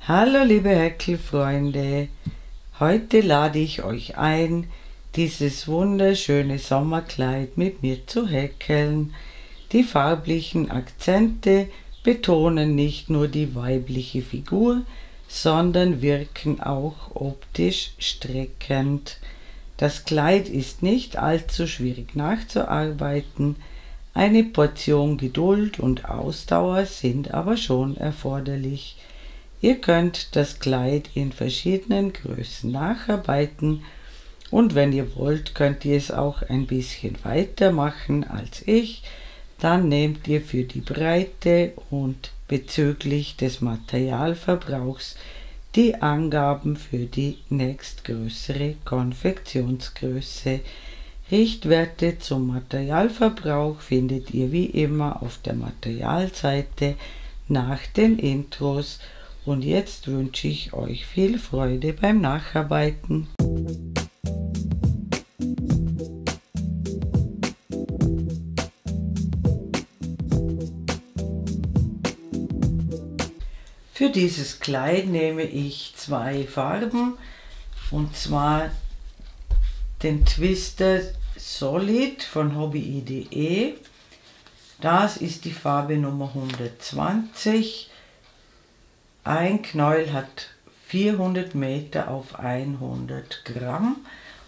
Hallo liebe Häkelfreunde, heute lade ich euch ein, dieses wunderschöne Sommerkleid mit mir zu häkeln. Die farblichen Akzente betonen nicht nur die weibliche Figur, sondern wirken auch optisch streckend. Das Kleid ist nicht allzu schwierig nachzuarbeiten, eine Portion Geduld und Ausdauer sind aber schon erforderlich. Ihr könnt das Kleid in verschiedenen Größen nacharbeiten und wenn ihr wollt, könnt ihr es auch ein bisschen weiter machen als ich. Dann nehmt ihr für die Breite und bezüglich des Materialverbrauchs die Angaben für die nächstgrößere Konfektionsgröße. Richtwerte zum Materialverbrauch findet ihr wie immer auf der Materialseite nach den Intros. Und jetzt wünsche ich euch viel Freude beim Nacharbeiten. Für dieses Kleid nehme ich zwei Farben, und zwar den Twister Solid von hobby.de. Das ist die Farbe Nummer 120. Ein Knäuel hat 400 Meter auf 100 Gramm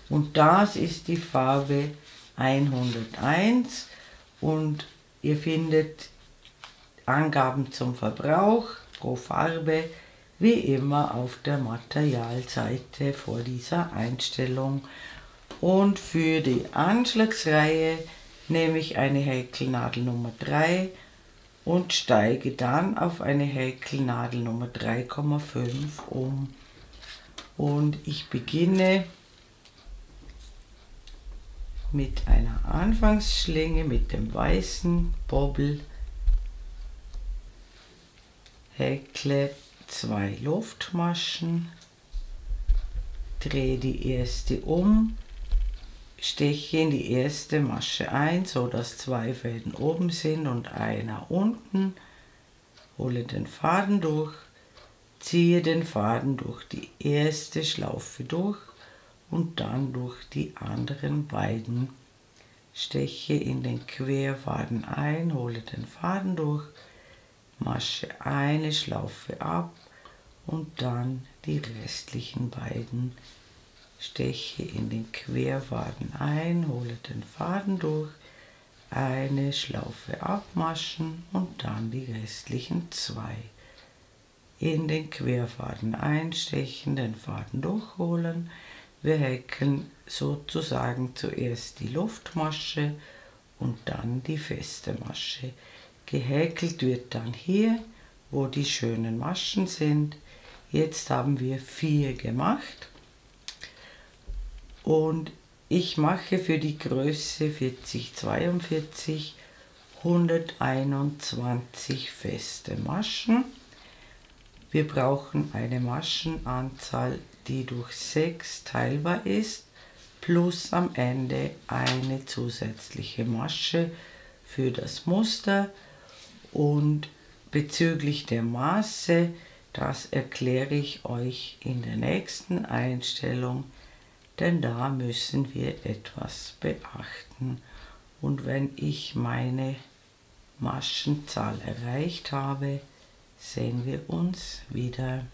und das ist die Farbe 101 und ihr findet Angaben zum Verbrauch pro Farbe wie immer auf der Materialseite vor dieser Einstellung. Und für die Anschlagsreihe nehme ich eine Häkelnadel Nummer 3 und steige dann auf eine Häkelnadel Nummer 3,5 um. Und ich beginne mit einer Anfangsschlinge mit dem weißen Bobbel, häkle 2 Luftmaschen, drehe die erste um, steche in die erste Masche ein, so dass 2 Fäden oben sind und einer unten, hole den Faden durch, ziehe den Faden durch die erste Schlaufe durch und dann durch die anderen beiden, steche in den Querfaden ein, hole den Faden durch, Masche eine Schlaufe ab und dann die restlichen beiden, steche in den Querfaden ein, hole den Faden durch, eine Schlaufe abmaschen und dann die restlichen 2. In den Querfaden einstechen, den Faden durchholen. Wir häkeln sozusagen zuerst die Luftmasche und dann die feste Masche. Gehäkelt wird dann hier, wo die schönen Maschen sind. Jetzt haben wir 4 gemacht. Und ich mache für die Größe 4042 121 feste Maschen. Wir brauchen eine Maschenanzahl, die durch 6 teilbar ist, plus am Ende eine zusätzliche Masche für das Muster. Und bezüglich der Maße, das erkläre ich euch in der nächsten Einstellung, denn da müssen wir etwas beachten. Und wenn ich meine Maschenzahl erreicht habe, sehen wir uns wieder.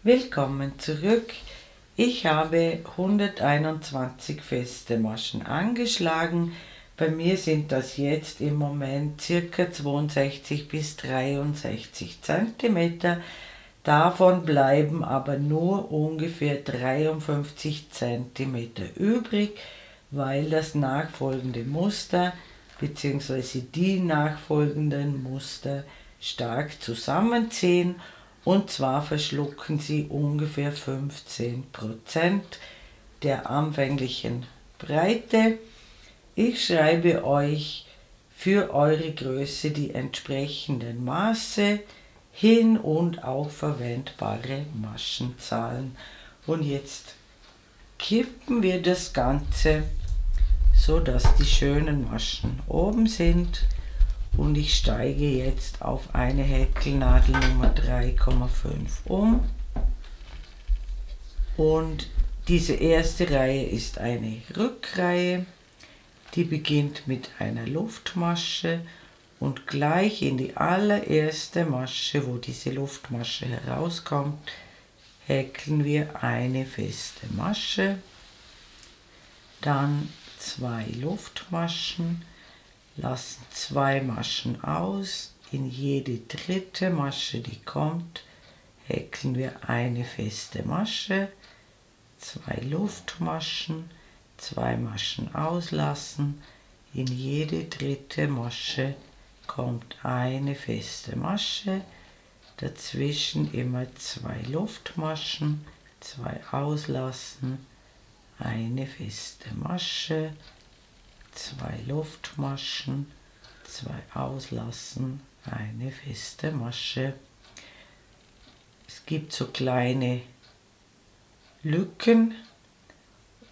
Willkommen zurück. Ich habe 121 feste Maschen angeschlagen. Bei mir sind das jetzt im Moment ca. 62 bis 63 cm. Davon bleiben aber nur ungefähr 53 cm übrig, weil das nachfolgende Muster bzw. die nachfolgenden Muster stark zusammenziehen, und zwar verschlucken sie ungefähr 15% der anfänglichen Breite. Ich schreibe euch für eure Größe die entsprechenden Maße hin und auch verwendbare Maschenzahlen. Und jetzt kippen wir das Ganze, so dass die schönen Maschen oben sind, und ich steige jetzt auf eine Häkelnadel Nummer 3,5 um. Und diese erste Reihe ist eine Rückreihe, die beginnt mit einer Luftmasche und gleich in die allererste Masche, wo diese Luftmasche herauskommt, häkeln wir eine feste Masche, dann 2 Luftmaschen, lassen 2 Maschen aus, in jede dritte Masche, die kommt, häkeln wir eine feste Masche, 2 Luftmaschen, 2 Maschen auslassen, in jede dritte Masche kommt eine feste Masche, dazwischen immer 2 Luftmaschen, 2 auslassen, eine feste Masche, 2 Luftmaschen, 2 auslassen, eine feste Masche. Es gibt so kleine Lücken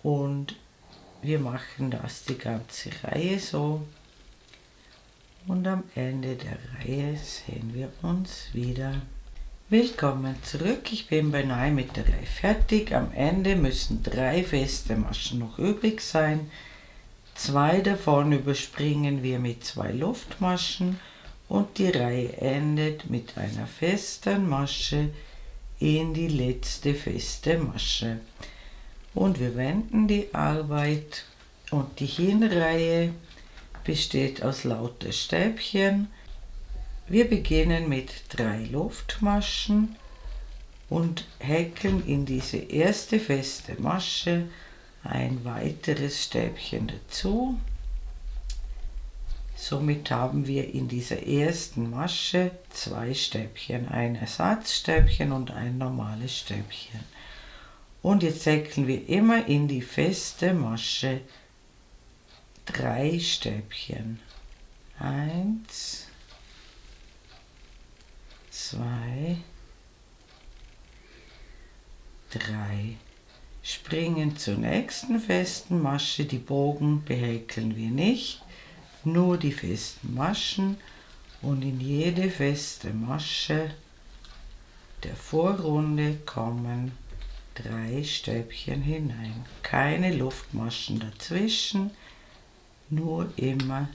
und wir machen das die ganze Reihe so. Und am Ende der Reihe sehen wir uns wieder. Willkommen zurück, ich bin beinahe mit der Reihe fertig. Am Ende müssen 3 feste Maschen noch übrig sein. 2 davon überspringen wir mit 2 Luftmaschen und die Reihe endet mit einer festen Masche in die letzte feste Masche. Und wir wenden die Arbeit und die Hinreihe besteht aus lauter Stäbchen. Wir beginnen mit 3 Luftmaschen und häkeln in diese erste feste Masche ein weiteres Stäbchen dazu. Somit haben wir in dieser ersten Masche 2 Stäbchen, ein Ersatzstäbchen und ein normales Stäbchen. Und jetzt häkeln wir immer in die feste Masche 3 Stäbchen. 1, 2, 3. Springen zur nächsten festen Masche, die Bogen behäkeln wir nicht, nur die festen Maschen und in jede feste Masche der Vorrunde kommen 3 Stäbchen hinein. Keine Luftmaschen dazwischen, nur immer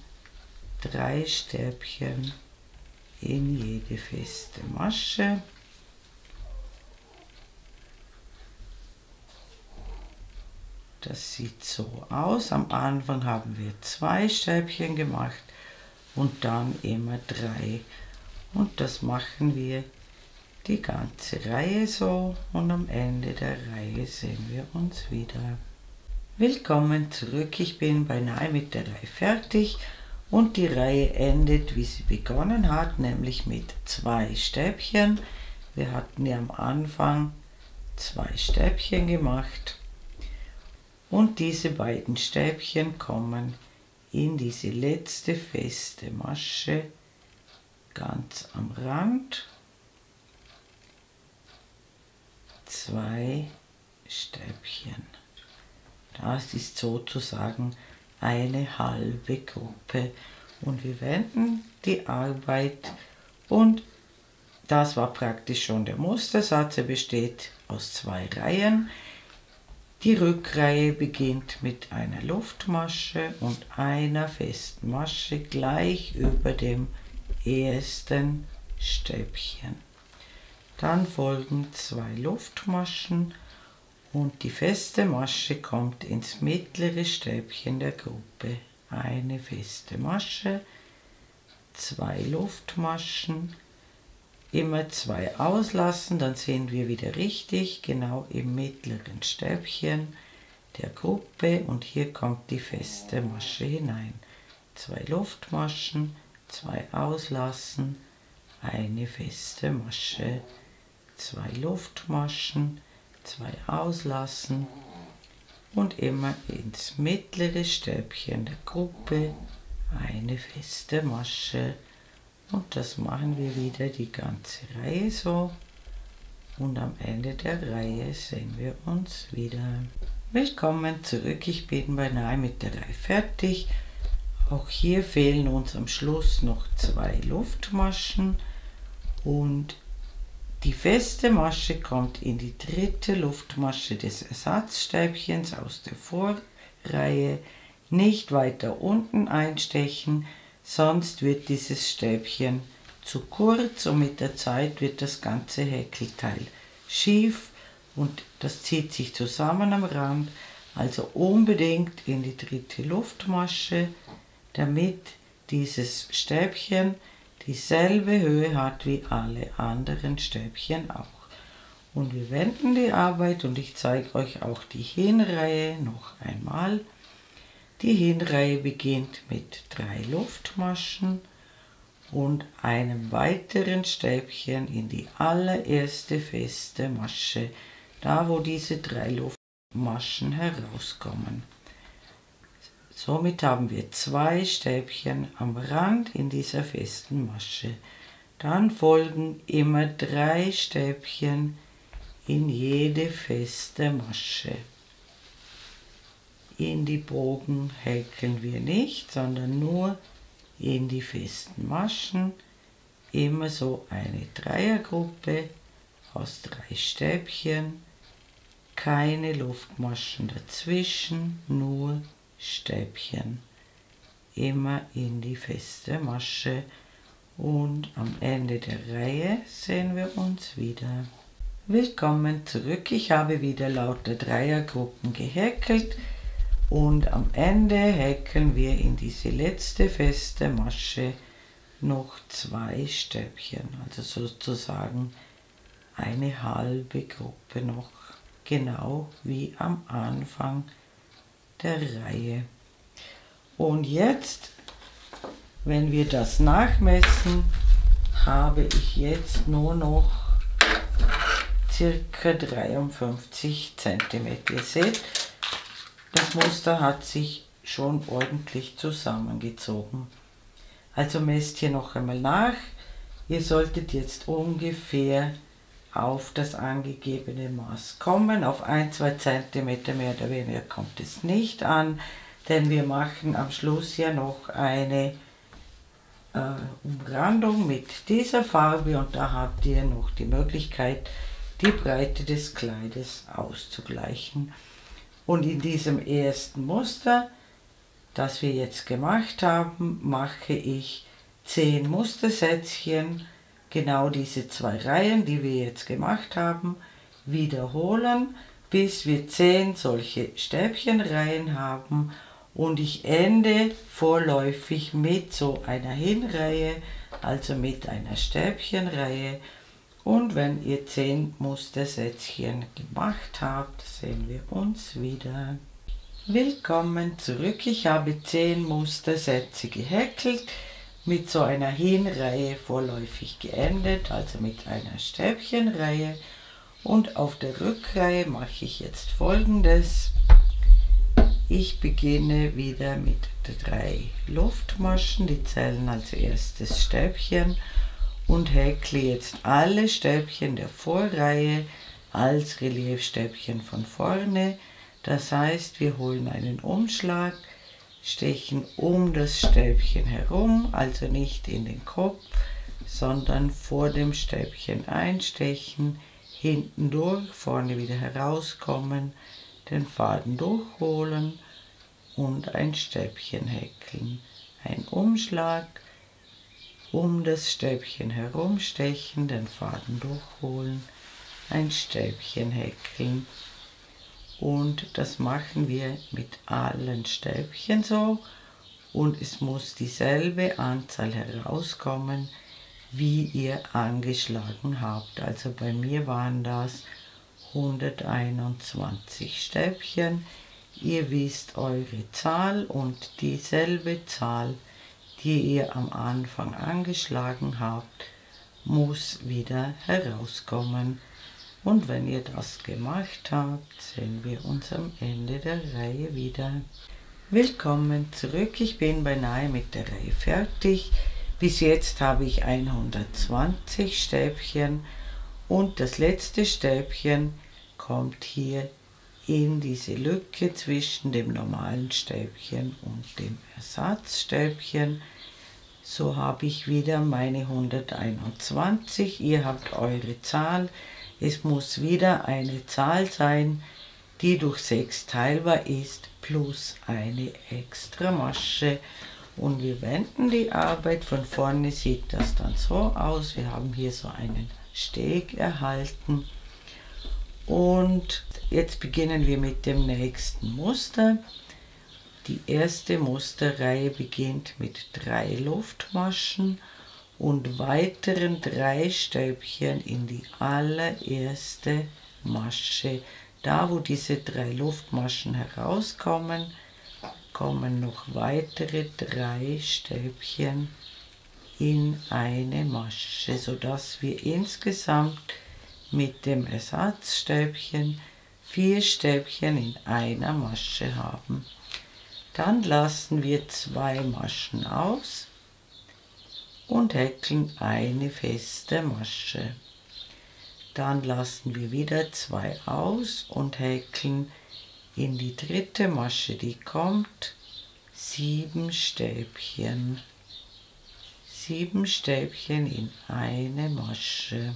3 Stäbchen in jede feste Masche. Das sieht so aus. Am Anfang haben wir 2 Stäbchen gemacht und dann immer 3. Und das machen wir die ganze Reihe so und am Ende der Reihe sehen wir uns wieder. Willkommen zurück, ich bin beinahe mit der Reihe fertig und die Reihe endet, wie sie begonnen hat, nämlich mit 2 Stäbchen. Wir hatten ja am Anfang 2 Stäbchen gemacht. Und diese beiden Stäbchen kommen in diese letzte feste Masche ganz am Rand. 2 Stäbchen. Das ist sozusagen eine halbe Gruppe. Und wir wenden die Arbeit und das war praktisch schon der Mustersatz. Er besteht aus 2 Reihen. Die Rückreihe beginnt mit einer Luftmasche und einer festen Masche gleich über dem ersten Stäbchen. Dann folgen 2 Luftmaschen und die feste Masche kommt ins mittlere Stäbchen der Gruppe. Eine feste Masche, 2 Luftmaschen, immer 2 auslassen, dann sind wir wieder richtig, genau im mittleren Stäbchen der Gruppe und hier kommt die feste Masche hinein. 2 Luftmaschen, 2 auslassen, eine feste Masche, 2 Luftmaschen, 2 auslassen und immer ins mittlere Stäbchen der Gruppe eine feste Masche. Und das machen wir wieder die ganze Reihe so. Und am Ende der Reihe sehen wir uns wieder. Willkommen zurück, ich bin beinahe mit der Reihe fertig. Auch hier fehlen uns am Schluss noch 2 Luftmaschen und die feste Masche kommt in die dritte Luftmasche des Ersatzstäbchens aus der Vorreihe. Nicht weiter unten einstechen, sonst wird dieses Stäbchen zu kurz und mit der Zeit wird das ganze Häkelteil schief und das zieht sich zusammen am Rand. Also unbedingt in die dritte Luftmasche, damit dieses Stäbchen dieselbe Höhe hat wie alle anderen Stäbchen auch. Und wir wenden die Arbeit und ich zeige euch auch die Hinreihe noch einmal. Die Hinreihe beginnt mit 3 Luftmaschen und einem weiteren Stäbchen in die allererste feste Masche, da wo diese 3 Luftmaschen herauskommen. Somit haben wir 2 Stäbchen am Rand in dieser festen Masche. Dann folgen immer 3 Stäbchen in jede feste Masche. In die Bogen häkeln wir nicht, sondern nur in die festen Maschen. Immer so eine Dreiergruppe aus 3 Stäbchen, keine Luftmaschen dazwischen, nur Stäbchen, immer in die feste Masche und am Ende der Reihe sehen wir uns wieder. Willkommen zurück, ich habe wieder lauter Dreiergruppen gehäkelt und am Ende häkeln wir in diese letzte feste Masche noch 2 Stäbchen, also sozusagen eine halbe Gruppe noch, genau wie am Anfang der Reihe. Und jetzt, wenn wir das nachmessen, habe ich jetzt nur noch circa 53 cm. Ihr seht, das Muster hat sich schon ordentlich zusammengezogen. Also messt hier noch einmal nach. Ihr solltet jetzt ungefähr auf das angegebene Maß kommen. Auf 1-2 cm mehr oder weniger kommt es nicht an, denn wir machen am Schluss ja noch eine Umrandung mit dieser Farbe und da habt ihr noch die Möglichkeit, die Breite des Kleides auszugleichen. Und in diesem ersten Muster, das wir jetzt gemacht haben, mache ich 10 Mustersätzchen, genau diese 2 Reihen, die wir jetzt gemacht haben, wiederholen, bis wir 10 solche Stäbchenreihen haben und ich ende vorläufig mit so einer Hinreihe, also mit einer Stäbchenreihe. Und wenn ihr 10 Mustersätzchen gemacht habt, sehen wir uns wieder. Willkommen zurück, ich habe 10 Mustersätze gehäkelt, mit so einer Hinreihe vorläufig geendet, also mit einer Stäbchenreihe. Und auf der Rückreihe mache ich jetzt Folgendes. Ich beginne wieder mit 3 Luftmaschen, die zählen als erstes Stäbchen und häkle jetzt alle Stäbchen der Vorreihe als Reliefstäbchen von vorne. Das heißt, wir holen einen Umschlag, stechen um das Stäbchen herum, also nicht in den Kopf, sondern vor dem Stäbchen einstechen, hinten durch, vorne wieder herauskommen, den Faden durchholen und ein Stäbchen häkeln. Ein Umschlag, um das Stäbchen herumstechen, den Faden durchholen, ein Stäbchen häkeln. Und das machen wir mit allen Stäbchen so und es muss dieselbe Anzahl herauskommen, wie ihr angeschlagen habt. Also bei mir waren das 121 Stäbchen. Ihr wisst eure Zahl und dieselbe Zahl, die ihr am Anfang angeschlagen habt, muss wieder herauskommen. Und wenn ihr das gemacht habt, sehen wir uns am Ende der Reihe wieder. Willkommen zurück, ich bin beinahe mit der Reihe fertig. Bis jetzt habe ich 120 Stäbchen und das letzte Stäbchen kommt hier in diese Lücke zwischen dem normalen Stäbchen und dem Ersatzstäbchen. So habe ich wieder meine 121. Ihr habt eure Zahl. Es muss wieder eine Zahl sein, die durch 6 teilbar ist, plus eine extra Masche. Und wir wenden die Arbeit. Von vorne sieht das dann so aus. Wir haben hier so einen Steg erhalten. Und jetzt beginnen wir mit dem nächsten Muster. Die erste Musterreihe beginnt mit 3 Luftmaschen und weiteren 3 Stäbchen in die allererste Masche. Da, wo diese 3 Luftmaschen herauskommen, kommen noch weitere 3 Stäbchen in eine Masche, sodass wir insgesamt mit dem Ersatzstäbchen 4 Stäbchen in einer Masche haben. Dann lassen wir 2 Maschen aus und häkeln eine feste Masche. Dann lassen wir wieder 2 aus und häkeln in die dritte Masche, die kommt, 7 Stäbchen. 7 Stäbchen in eine Masche.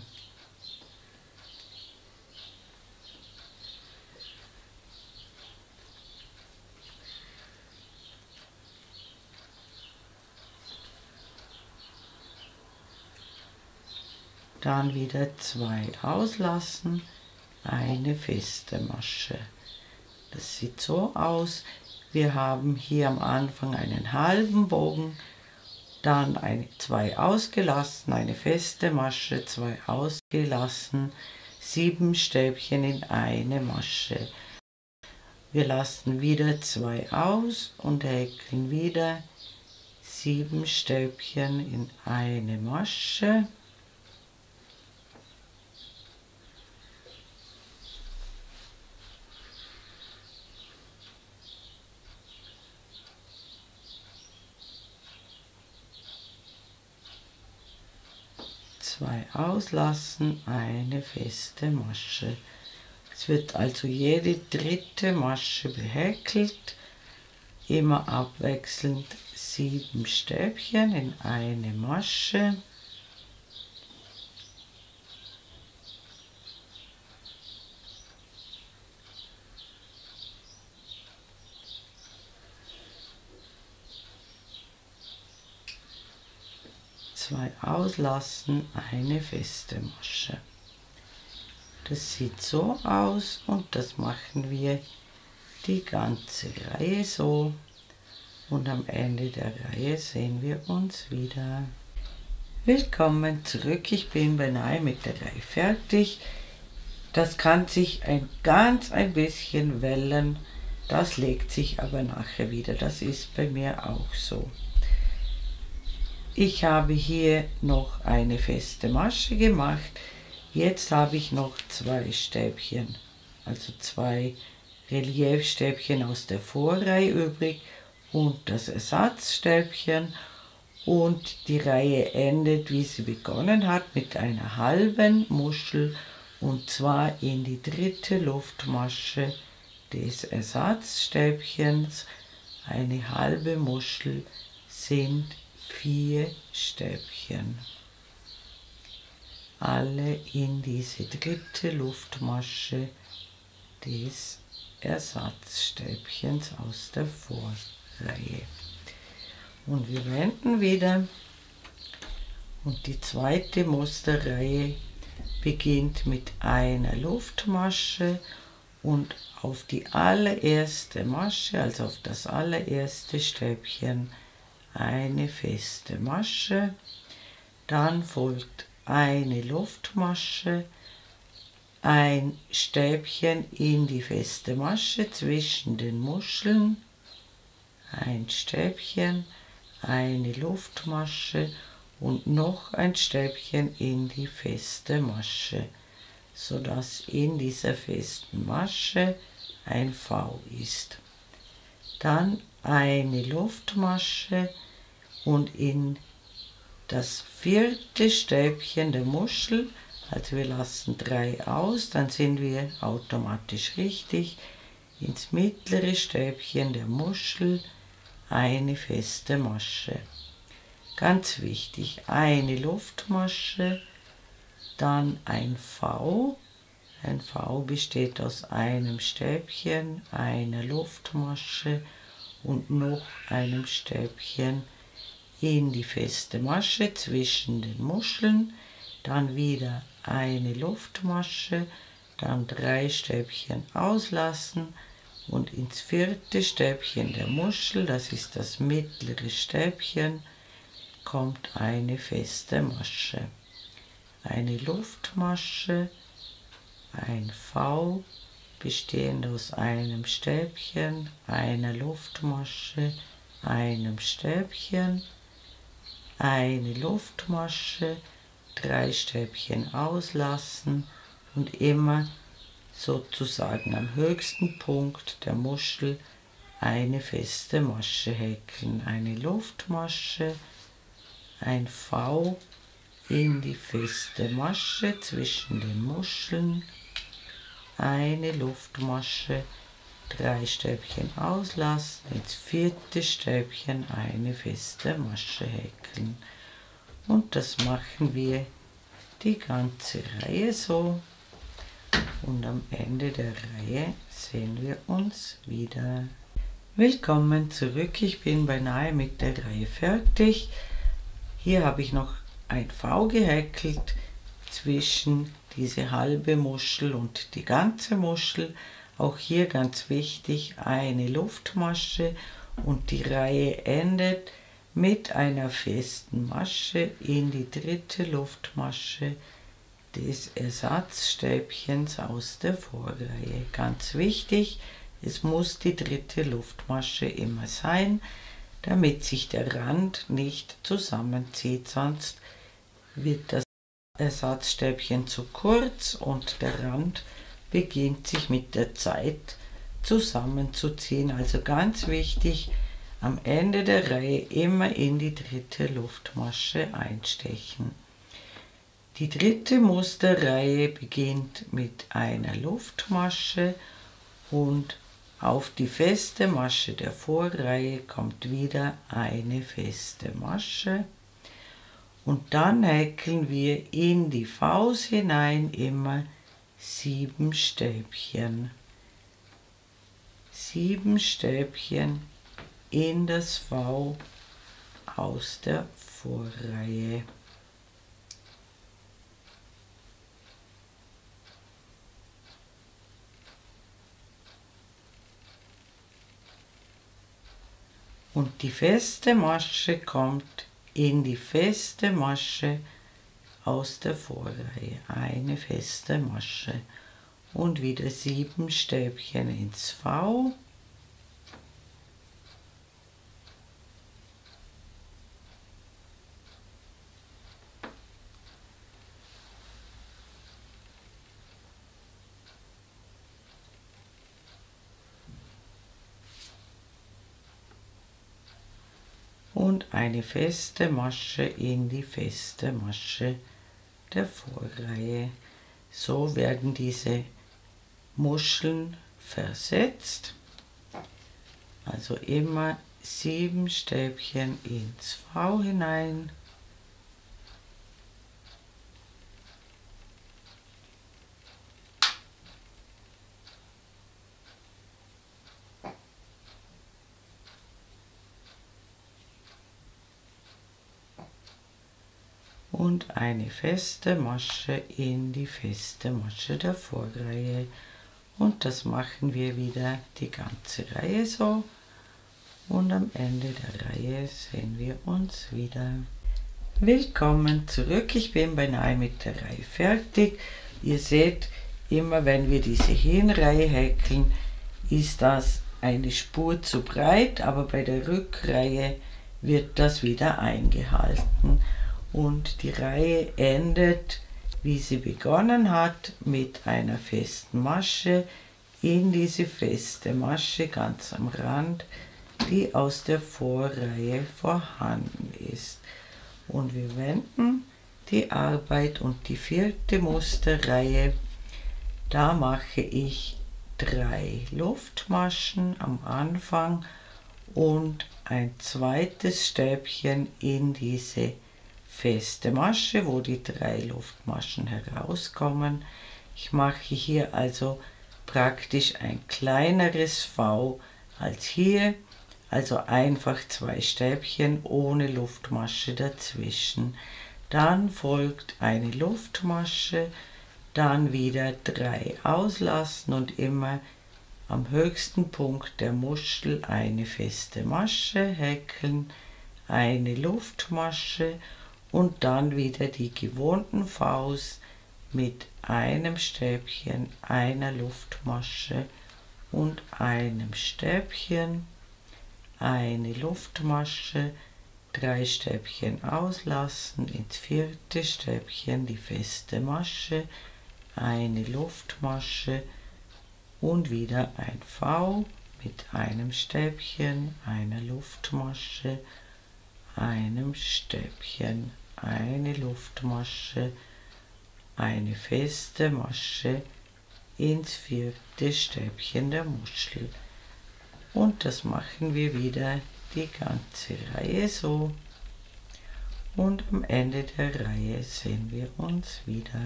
Dann wieder 2 auslassen, eine feste Masche. Das sieht so aus. Wir haben hier am Anfang einen halben Bogen, dann 2 ausgelassen, eine feste Masche, 2 ausgelassen, 7 Stäbchen in eine Masche. Wir lassen wieder 2 aus und häkeln wieder 7 Stäbchen in eine Masche. Auslassen, eine feste Masche. Es wird also jede dritte Masche behäkelt, immer abwechselnd 7 Stäbchen in eine Masche. Zwei auslassen, eine feste Masche. Das sieht so aus und das machen wir die ganze Reihe so. Und am Ende der Reihe sehen wir uns wieder. Willkommen zurück, ich bin beinahe mit der Reihe fertig. Das kann sich ein bisschen wellen, das legt sich aber nachher wieder, das ist bei mir auch so. Ich habe hier noch eine feste Masche gemacht. Jetzt habe ich noch 2 Stäbchen, also 2 Reliefstäbchen aus der Vorreihe übrig und das Ersatzstäbchen. Und die Reihe endet, wie sie begonnen hat, mit einer halben Muschel, und zwar in die dritte Luftmasche des Ersatzstäbchens. Eine halbe Muschel sind 4 Stäbchen, alle in diese dritte Luftmasche des Ersatzstäbchens aus der Vorreihe. Und wir wenden wieder und die zweite Musterreihe beginnt mit einer Luftmasche und auf die allererste Masche, also auf das allererste Stäbchen, eine feste Masche, dann folgt eine Luftmasche, ein Stäbchen in die feste Masche zwischen den Muscheln, ein Stäbchen, eine Luftmasche und noch ein Stäbchen in die feste Masche, sodass in dieser festen Masche ein V ist. Dann eine Luftmasche und in das vierte Stäbchen der Muschel, also wir lassen 3 aus, dann sind wir automatisch richtig, ins mittlere Stäbchen der Muschel eine feste Masche. Ganz wichtig, eine Luftmasche, dann ein V. Ein V besteht aus einem Stäbchen, einer Luftmasche und noch einem Stäbchen in die feste Masche zwischen den Muscheln, dann wieder eine Luftmasche, dann 3 Stäbchen auslassen und ins 4. Stäbchen der Muschel, das ist das mittlere Stäbchen, kommt eine feste Masche. Eine Luftmasche, ein V, bestehend aus einem Stäbchen, einer Luftmasche, einem Stäbchen, eine Luftmasche, 3 Stäbchen auslassen und immer sozusagen am höchsten Punkt der Muschel eine feste Masche häkeln. Eine Luftmasche, ein V in die feste Masche zwischen den Muscheln, eine Luftmasche, 3 Stäbchen auslassen, ins 4. Stäbchen eine feste Masche häkeln. Und das machen wir die ganze Reihe so. Und am Ende der Reihe sehen wir uns wieder. Willkommen zurück, ich bin beinahe mit der Reihe fertig. Hier habe ich noch ein V gehäkelt zwischen diese halbe Muschel und die ganze Muschel. Auch hier ganz wichtig, eine Luftmasche und die Reihe endet mit einer festen Masche in die 3. Luftmasche des Ersatzstäbchens aus der Vorreihe. Ganz wichtig, es muss die 3. Luftmasche immer sein, damit sich der Rand nicht zusammenzieht, sonst wird das Ersatzstäbchen zu kurz und der Rand beginnt sich mit der Zeit zusammenzuziehen. Also ganz wichtig, am Ende der Reihe immer in die 3. Luftmasche einstechen. Die 3. Musterreihe beginnt mit einer Luftmasche und auf die feste Masche der Vorreihe kommt wieder eine feste Masche. Und dann häkeln wir in die Vs hinein immer 7 Stäbchen. 7 Stäbchen in das V aus der Vorreihe. Und die feste Masche kommt in die feste Masche aus der Vorreihe. Eine feste Masche. Und wieder 7 Stäbchen ins V. Und eine feste Masche in die feste Masche der Vorreihe. So werden diese Muscheln versetzt. Also immer 7 Stäbchen ins V hinein. Und eine feste Masche in die feste Masche der Vorreihe. Und das machen wir wieder die ganze Reihe so. Und am Ende der Reihe sehen wir uns wieder. Willkommen zurück, ich bin beinahe mit der Reihe fertig. Ihr seht, immer wenn wir diese Hinreihe häkeln, ist das eine Spur zu breit, aber bei der Rückreihe wird das wieder eingehalten. Und die Reihe endet, wie sie begonnen hat, mit einer festen Masche in diese feste Masche ganz am Rand, die aus der Vorreihe vorhanden ist. Und wir wenden die Arbeit und die 4. Musterreihe. Da mache ich 3 Luftmaschen am Anfang und ein zweites Stäbchen in diese feste Masche, wo die 3 Luftmaschen herauskommen. Ich mache hier also praktisch ein kleineres V als hier, also einfach 2 Stäbchen ohne Luftmasche dazwischen. Dann folgt eine Luftmasche, dann wieder 3 auslassen und immer am höchsten Punkt der Muschel eine feste Masche häkeln, eine Luftmasche und dann wieder die gewohnten Vs mit einem Stäbchen, einer Luftmasche und einem Stäbchen, eine Luftmasche, 3 Stäbchen auslassen, ins vierte Stäbchen die feste Masche, eine Luftmasche und wieder ein V mit einem Stäbchen, einer Luftmasche, einem Stäbchen, eine Luftmasche, eine feste Masche ins vierte Stäbchen der Muschel. Und das machen wir wieder die ganze Reihe so. Und am Ende der Reihe sehen wir uns wieder.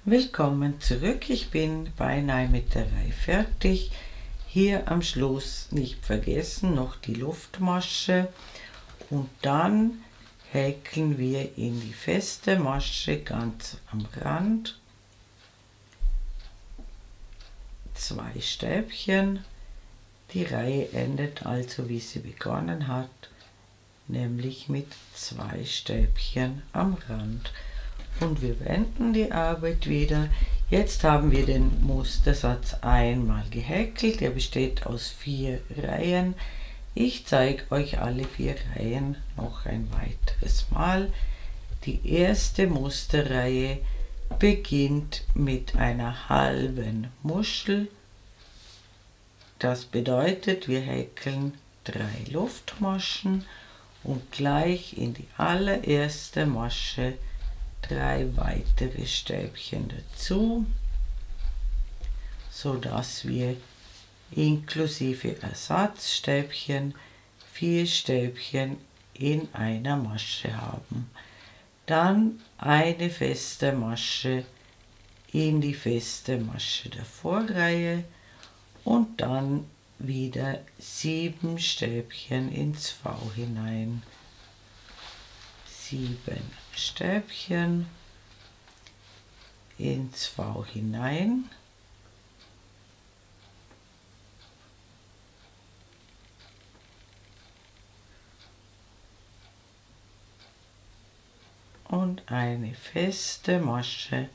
Willkommen zurück, ich bin beinahe mit der Reihe fertig. Hier am Schluss nicht vergessen noch die Luftmasche und dann häkeln wir in die feste Masche ganz am Rand 2 Stäbchen. Die Reihe endet also, wie sie begonnen hat, nämlich mit 2 Stäbchen am Rand. Und wir wenden die Arbeit wieder. Jetzt haben wir den Mustersatz einmal gehäkelt. Er besteht aus 4 Reihen. Ich zeige euch alle 4 Reihen noch ein weiteres Mal. Die erste Musterreihe beginnt mit einer halben Muschel. Das bedeutet, wir häkeln 3 Luftmaschen und gleich in die allererste Masche 3 weitere Stäbchen dazu, so dass wir inklusive Ersatzstäbchen 4 Stäbchen in einer Masche haben. Dann eine feste Masche in die feste Masche der Vorreihe und dann wieder 7 Stäbchen ins V hinein. 7 Stäbchen ins V hinein. Und eine feste Masche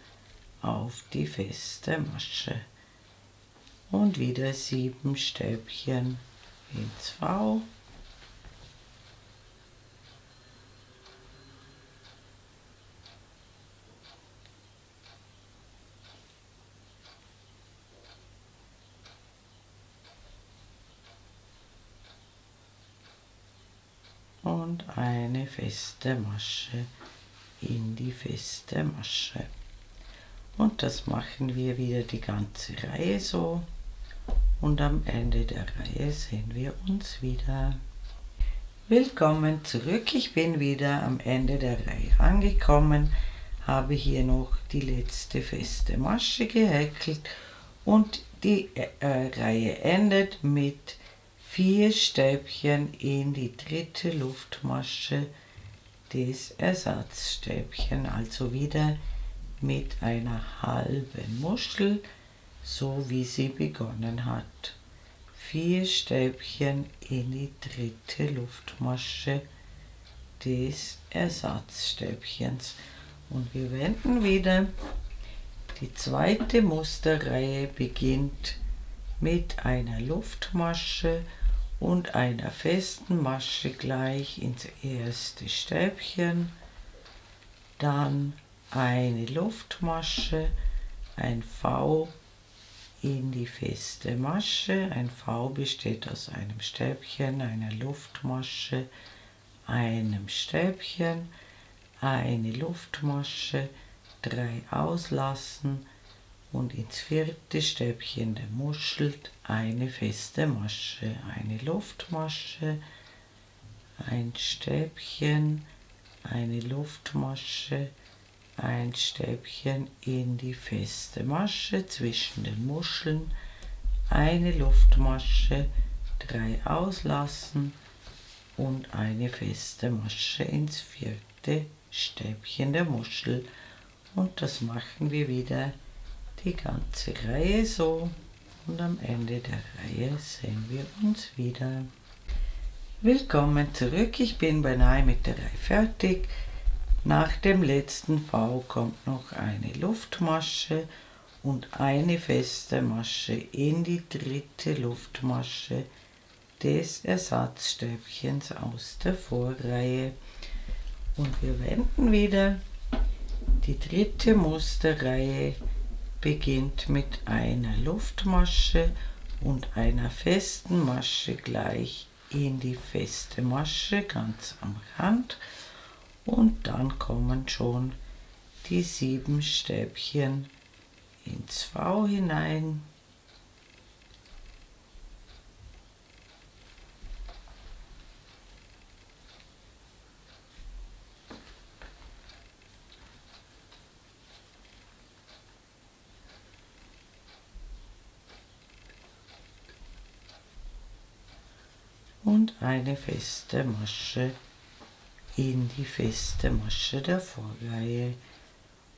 auf die feste Masche. Und wieder 7 Stäbchen ins V. Und eine feste Masche in die feste Masche. Und das machen wir wieder die ganze Reihe so. Und am Ende der Reihe sehen wir uns wieder. Willkommen zurück, ich bin wieder am Ende der Reihe angekommen, habe hier noch die letzte feste Masche gehäkelt und die Reihe endet mit 4 Stäbchen in die dritte Luftmasche des Ersatzstäbchen, also wieder mit einer halben Muschel, so wie sie begonnen hat. 4 Stäbchen in die dritte Luftmasche des Ersatzstäbchens. Und wir wenden wieder. Die zweite Musterreihe beginnt mit einer Luftmasche und einer festen Masche gleich ins erste Stäbchen, dann eine Luftmasche, ein V in die feste Masche. Ein V besteht aus einem Stäbchen, einer Luftmasche, einem Stäbchen, eine Luftmasche, 3 auslassen, und ins vierte Stäbchen der Muschel eine feste Masche, eine Luftmasche, ein Stäbchen, eine Luftmasche, ein Stäbchen in die feste Masche zwischen den Muscheln, eine Luftmasche, 3 auslassen und eine feste Masche ins vierte Stäbchen der Muschel. Und das machen wir wieder die ganze Reihe so und am Ende der Reihe sehen wir uns wieder. Willkommen zurück, ich bin beinahe mit der Reihe fertig. Nach dem letzten V kommt noch eine Luftmasche und eine feste Masche in die dritte Luftmasche des Ersatzstäbchens aus der Vorreihe. Und wir wenden wieder. Die dritte Musterreihe beginnt mit einer Luftmasche und einer festen Masche gleich in die feste Masche ganz am Rand. Und dann kommen schon die 7 Stäbchen ins V hinein. Und eine feste Masche in die feste Masche der Vorreihe.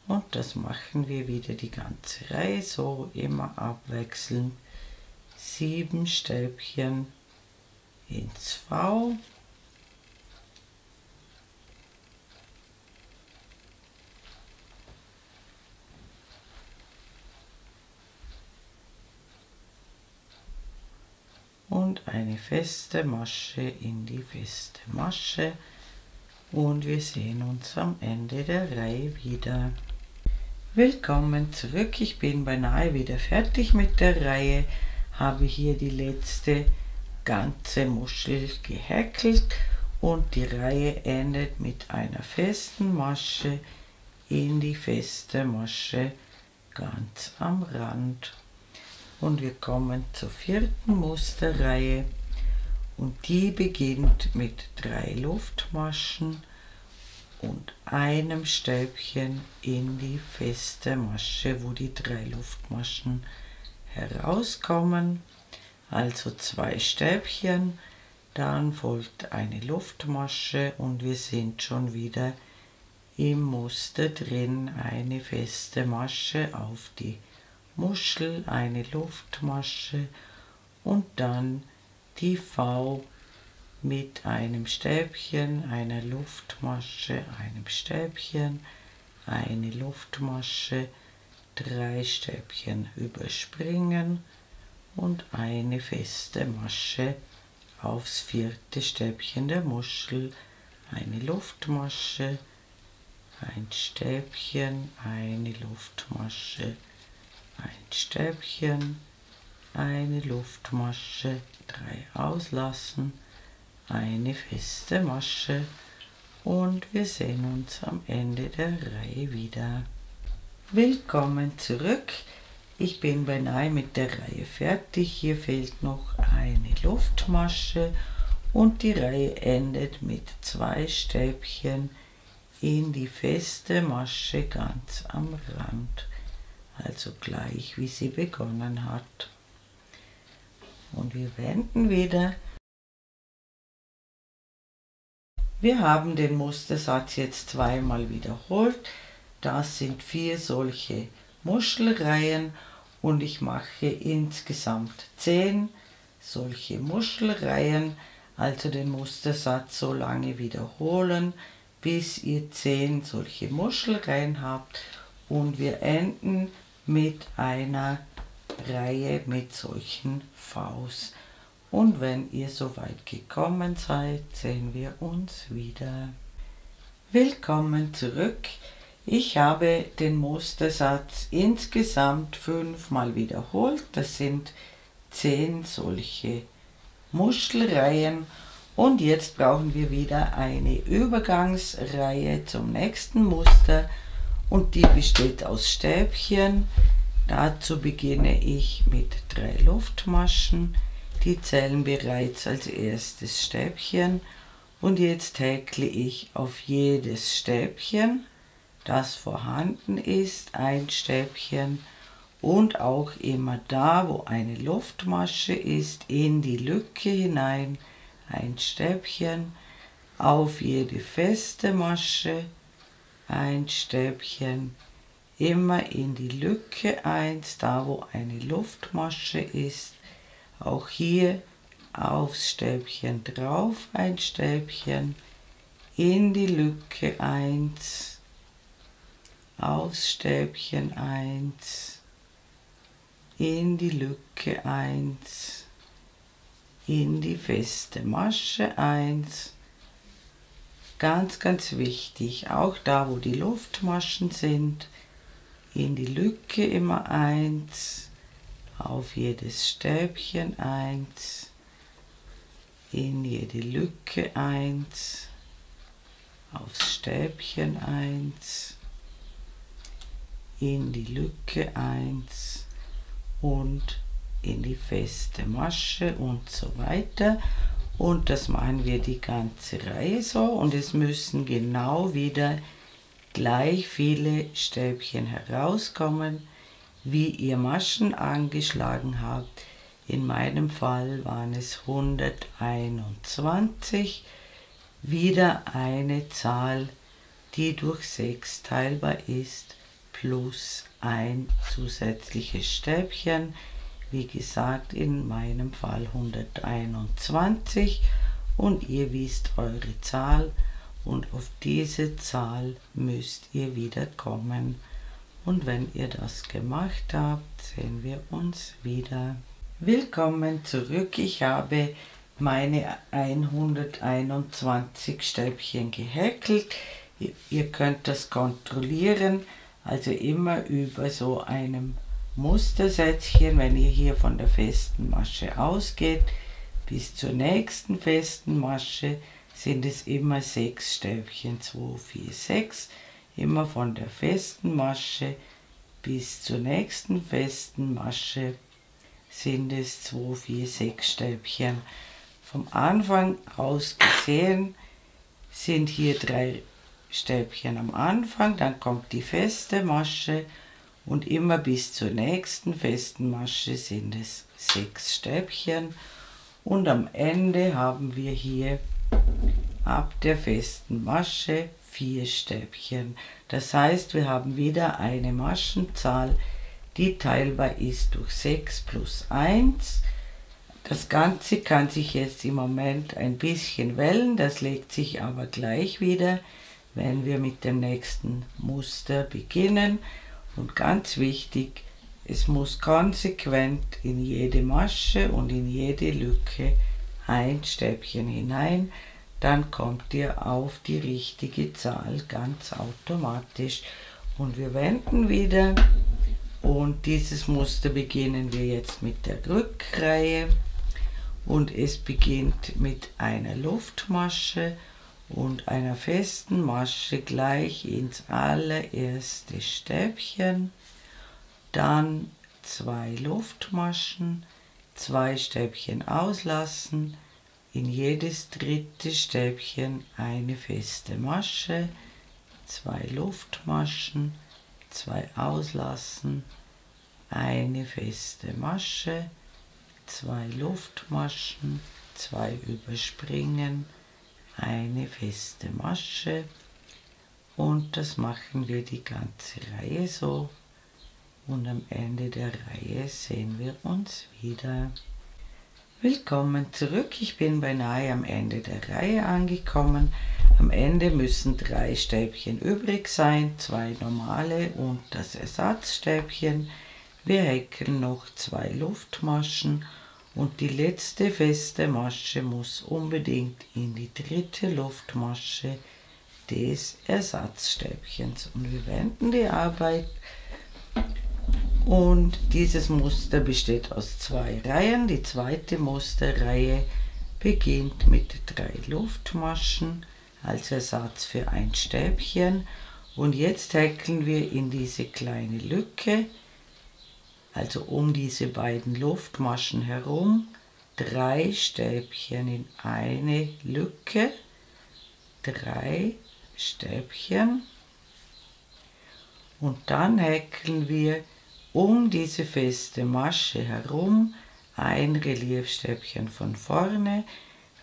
Und das machen wir wieder die ganze Reihe so, immer abwechselnd. 7 Stäbchen ins V. Und eine feste Masche in die feste Masche. Und wir sehen uns am Ende der Reihe wieder. Willkommen zurück, ich bin beinahe wieder fertig mit der Reihe, habe hier die letzte ganze Muschel gehäkelt und die Reihe endet mit einer festen Masche in die feste Masche ganz am Rand. Und wir kommen zur vierten Musterreihe. Und die beginnt mit 3 Luftmaschen und einem Stäbchen in die feste Masche, wo die 3 Luftmaschen herauskommen. Also 2 Stäbchen, dann folgt eine Luftmasche und wir sind schon wieder im Muster drin. Eine feste Masche auf die Muschel, eine Luftmasche und dann die V mit einem Stäbchen, einer Luftmasche, einem Stäbchen, eine Luftmasche, 3 Stäbchen überspringen und eine feste Masche aufs vierte Stäbchen der Muschel, eine Luftmasche, ein Stäbchen, eine Luftmasche, ein Stäbchen, eine Luftmasche, 3 auslassen, eine feste Masche und wir sehen uns am Ende der Reihe wieder. Willkommen zurück, ich bin beinahe mit der Reihe fertig, hier fehlt noch eine Luftmasche und die Reihe endet mit 2 Stäbchen in die feste Masche ganz am Rand, also gleich wie sie begonnen hat. Und wir wenden wieder. Wir haben den Mustersatz jetzt zweimal wiederholt. Das sind 4 solche Muschelreihen und ich mache insgesamt 10 solche Muschelreihen, also den Mustersatz so lange wiederholen, bis ihr 10 solche Muschelreihen habt und wir enden mit einer Reihe mit solchen Vs. Und wenn ihr soweit gekommen seid, sehen wir uns wieder. Willkommen zurück. Ich habe den Mustersatz insgesamt 5 Mal wiederholt. Das sind 10 solche Muschelreihen. Und jetzt brauchen wir wieder eine Übergangsreihe zum nächsten Muster. Und die besteht aus Stäbchen. Dazu beginne ich mit 3 Luftmaschen, die zählen bereits als erstes Stäbchen, und jetzt häkle ich auf jedes Stäbchen, das vorhanden ist, ein Stäbchen, und auch immer da, wo eine Luftmasche ist, in die Lücke hinein ein Stäbchen, auf jede feste Masche ein Stäbchen, immer in die Lücke 1, da wo eine Luftmasche ist, auch hier aufs Stäbchen drauf ein Stäbchen, in die Lücke 1, aufs Stäbchen 1, in die Lücke 1, in die feste Masche 1. Ganz, ganz wichtig, auch da wo die Luftmaschen sind, in die Lücke immer 1, auf jedes Stäbchen 1, in jede Lücke 1, aufs Stäbchen 1, in die Lücke 1 und in die feste Masche und so weiter. Und das machen wir die ganze Reihe so, und es müssen genau wieder gleich viele Stäbchen herauskommen, wie ihr Maschen angeschlagen habt. In meinem Fall waren es 121, wieder eine Zahl, die durch 6 teilbar ist, plus ein zusätzliches Stäbchen. Wie gesagt, in meinem Fall 121, und ihr wisst eure Zahl, und auf diese Zahl müsst ihr wieder kommen. Und wenn ihr das gemacht habt, sehen wir uns wieder. Willkommen zurück. Ich habe meine 121 Stäbchen gehäkelt. Ihr könnt das kontrollieren, also immer über so einem Mustersätzchen, wenn ihr hier von der festen Masche ausgeht, bis zur nächsten festen Masche sind es immer 6 Stäbchen, 2, 4, 6, immer von der festen Masche bis zur nächsten festen Masche sind es 2, 4, 6 Stäbchen. Vom Anfang aus gesehen sind hier 3 Stäbchen am Anfang, dann kommt die feste Masche, und immer bis zur nächsten festen Masche sind es 6 Stäbchen, und am Ende haben wir hier ab der festen Masche 4 Stäbchen. Das heißt, wir haben wieder eine Maschenzahl, die teilbar ist durch 6 plus 1. Das Ganze kann sich jetzt im Moment ein bisschen wellen, das legt sich aber gleich wieder, wenn wir mit dem nächsten Muster beginnen. Und ganz wichtig, es muss konsequent in jede Masche und in jede Lücke ein Stäbchen hinein, dann kommt ihr auf die richtige Zahl ganz automatisch. Und wir wenden wieder, und dieses Muster beginnen wir jetzt mit der Rückreihe, und es beginnt mit einer Luftmasche und einer festen Masche gleich ins allererste Stäbchen, dann 2 Luftmaschen, 2 Stäbchen auslassen, in jedes dritte Stäbchen eine feste Masche, 2 Luftmaschen, 2 auslassen, eine feste Masche, 2 Luftmaschen, 2 überspringen, eine feste Masche, und das machen wir die ganze Reihe so, und am Ende der Reihe sehen wir uns wieder. Willkommen zurück, ich bin beinahe am Ende der Reihe angekommen. Am Ende müssen 3 Stäbchen übrig sein, 2 normale und das Ersatzstäbchen. Wir häkeln noch 2 Luftmaschen, und die letzte feste Masche muss unbedingt in die dritte Luftmasche des Ersatzstäbchens. Und wir wenden die Arbeit, und dieses Muster besteht aus 2 Reihen. Die zweite Musterreihe beginnt mit 3 Luftmaschen als Ersatz für ein Stäbchen, und jetzt häkeln wir in diese kleine Lücke also um diese beiden Luftmaschen herum, 3 Stäbchen in eine Lücke, 3 Stäbchen, und dann häkeln wir um diese feste Masche herum ein Reliefstäbchen von vorne.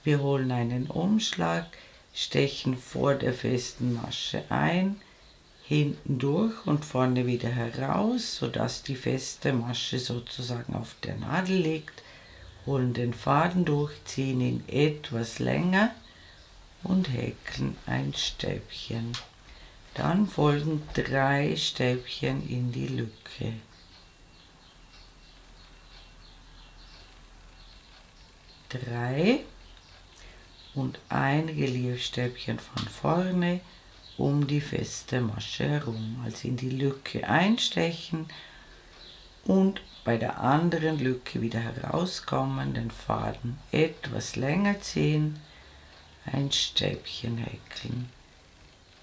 Wir holen einen Umschlag, stechen vor der festen Masche ein, hinten durch und vorne wieder heraus, sodass die feste Masche sozusagen auf der Nadel liegt, holen den Faden durch, ziehen ihn etwas länger und häkeln ein Stäbchen. Dann folgen 3 Stäbchen in die Lücke. Und ein Reliefstäbchen von vorne um die feste Masche herum, also in die Lücke einstechen und bei der anderen Lücke wieder herauskommen, den Faden etwas länger ziehen, ein Stäbchen häkeln,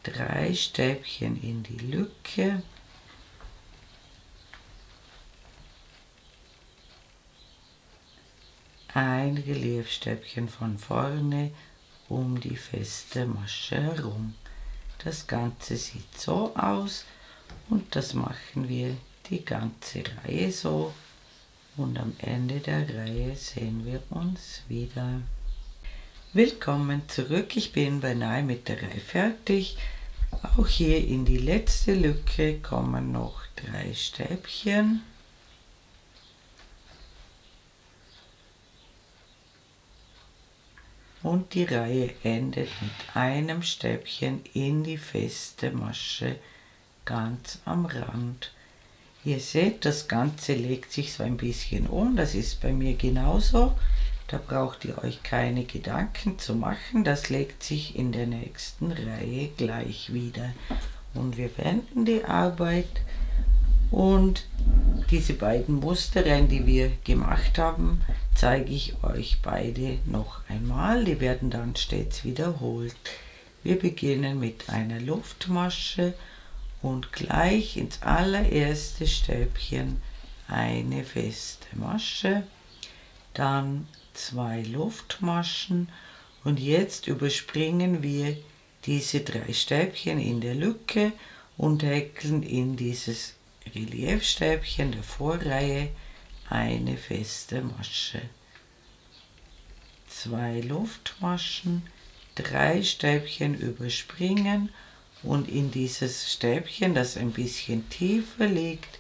3 Stäbchen in die Lücke, ein Reliefstäbchen von vorne um die feste Masche herum. Das Ganze sieht so aus und das machen wir die ganze Reihe so, und am Ende der Reihe sehen wir uns wieder. Willkommen zurück, ich bin beinahe mit der Reihe fertig. Auch hier in die letzte Lücke kommen noch 3 Stäbchen. Und die Reihe endet mit einem Stäbchen in die feste Masche ganz am Rand. Ihr seht, das Ganze legt sich so ein bisschen um, das ist bei mir genauso. Da braucht ihr euch keine Gedanken zu machen, das legt sich in der nächsten Reihe gleich wieder. Und wir wenden die Arbeit und diese beiden Musterreihen, die wir gemacht haben, zeige ich euch beide noch einmal. Die werden dann stets wiederholt. Wir beginnen mit einer Luftmasche und gleich ins allererste Stäbchen eine feste Masche, dann 2 Luftmaschen und jetzt überspringen wir diese 3 Stäbchen in der Lücke und häkeln in dieses Reliefstäbchen der Vorreihe eine feste Masche. 2 Luftmaschen, 3 Stäbchen überspringen und in dieses Stäbchen, das ein bisschen tiefer liegt,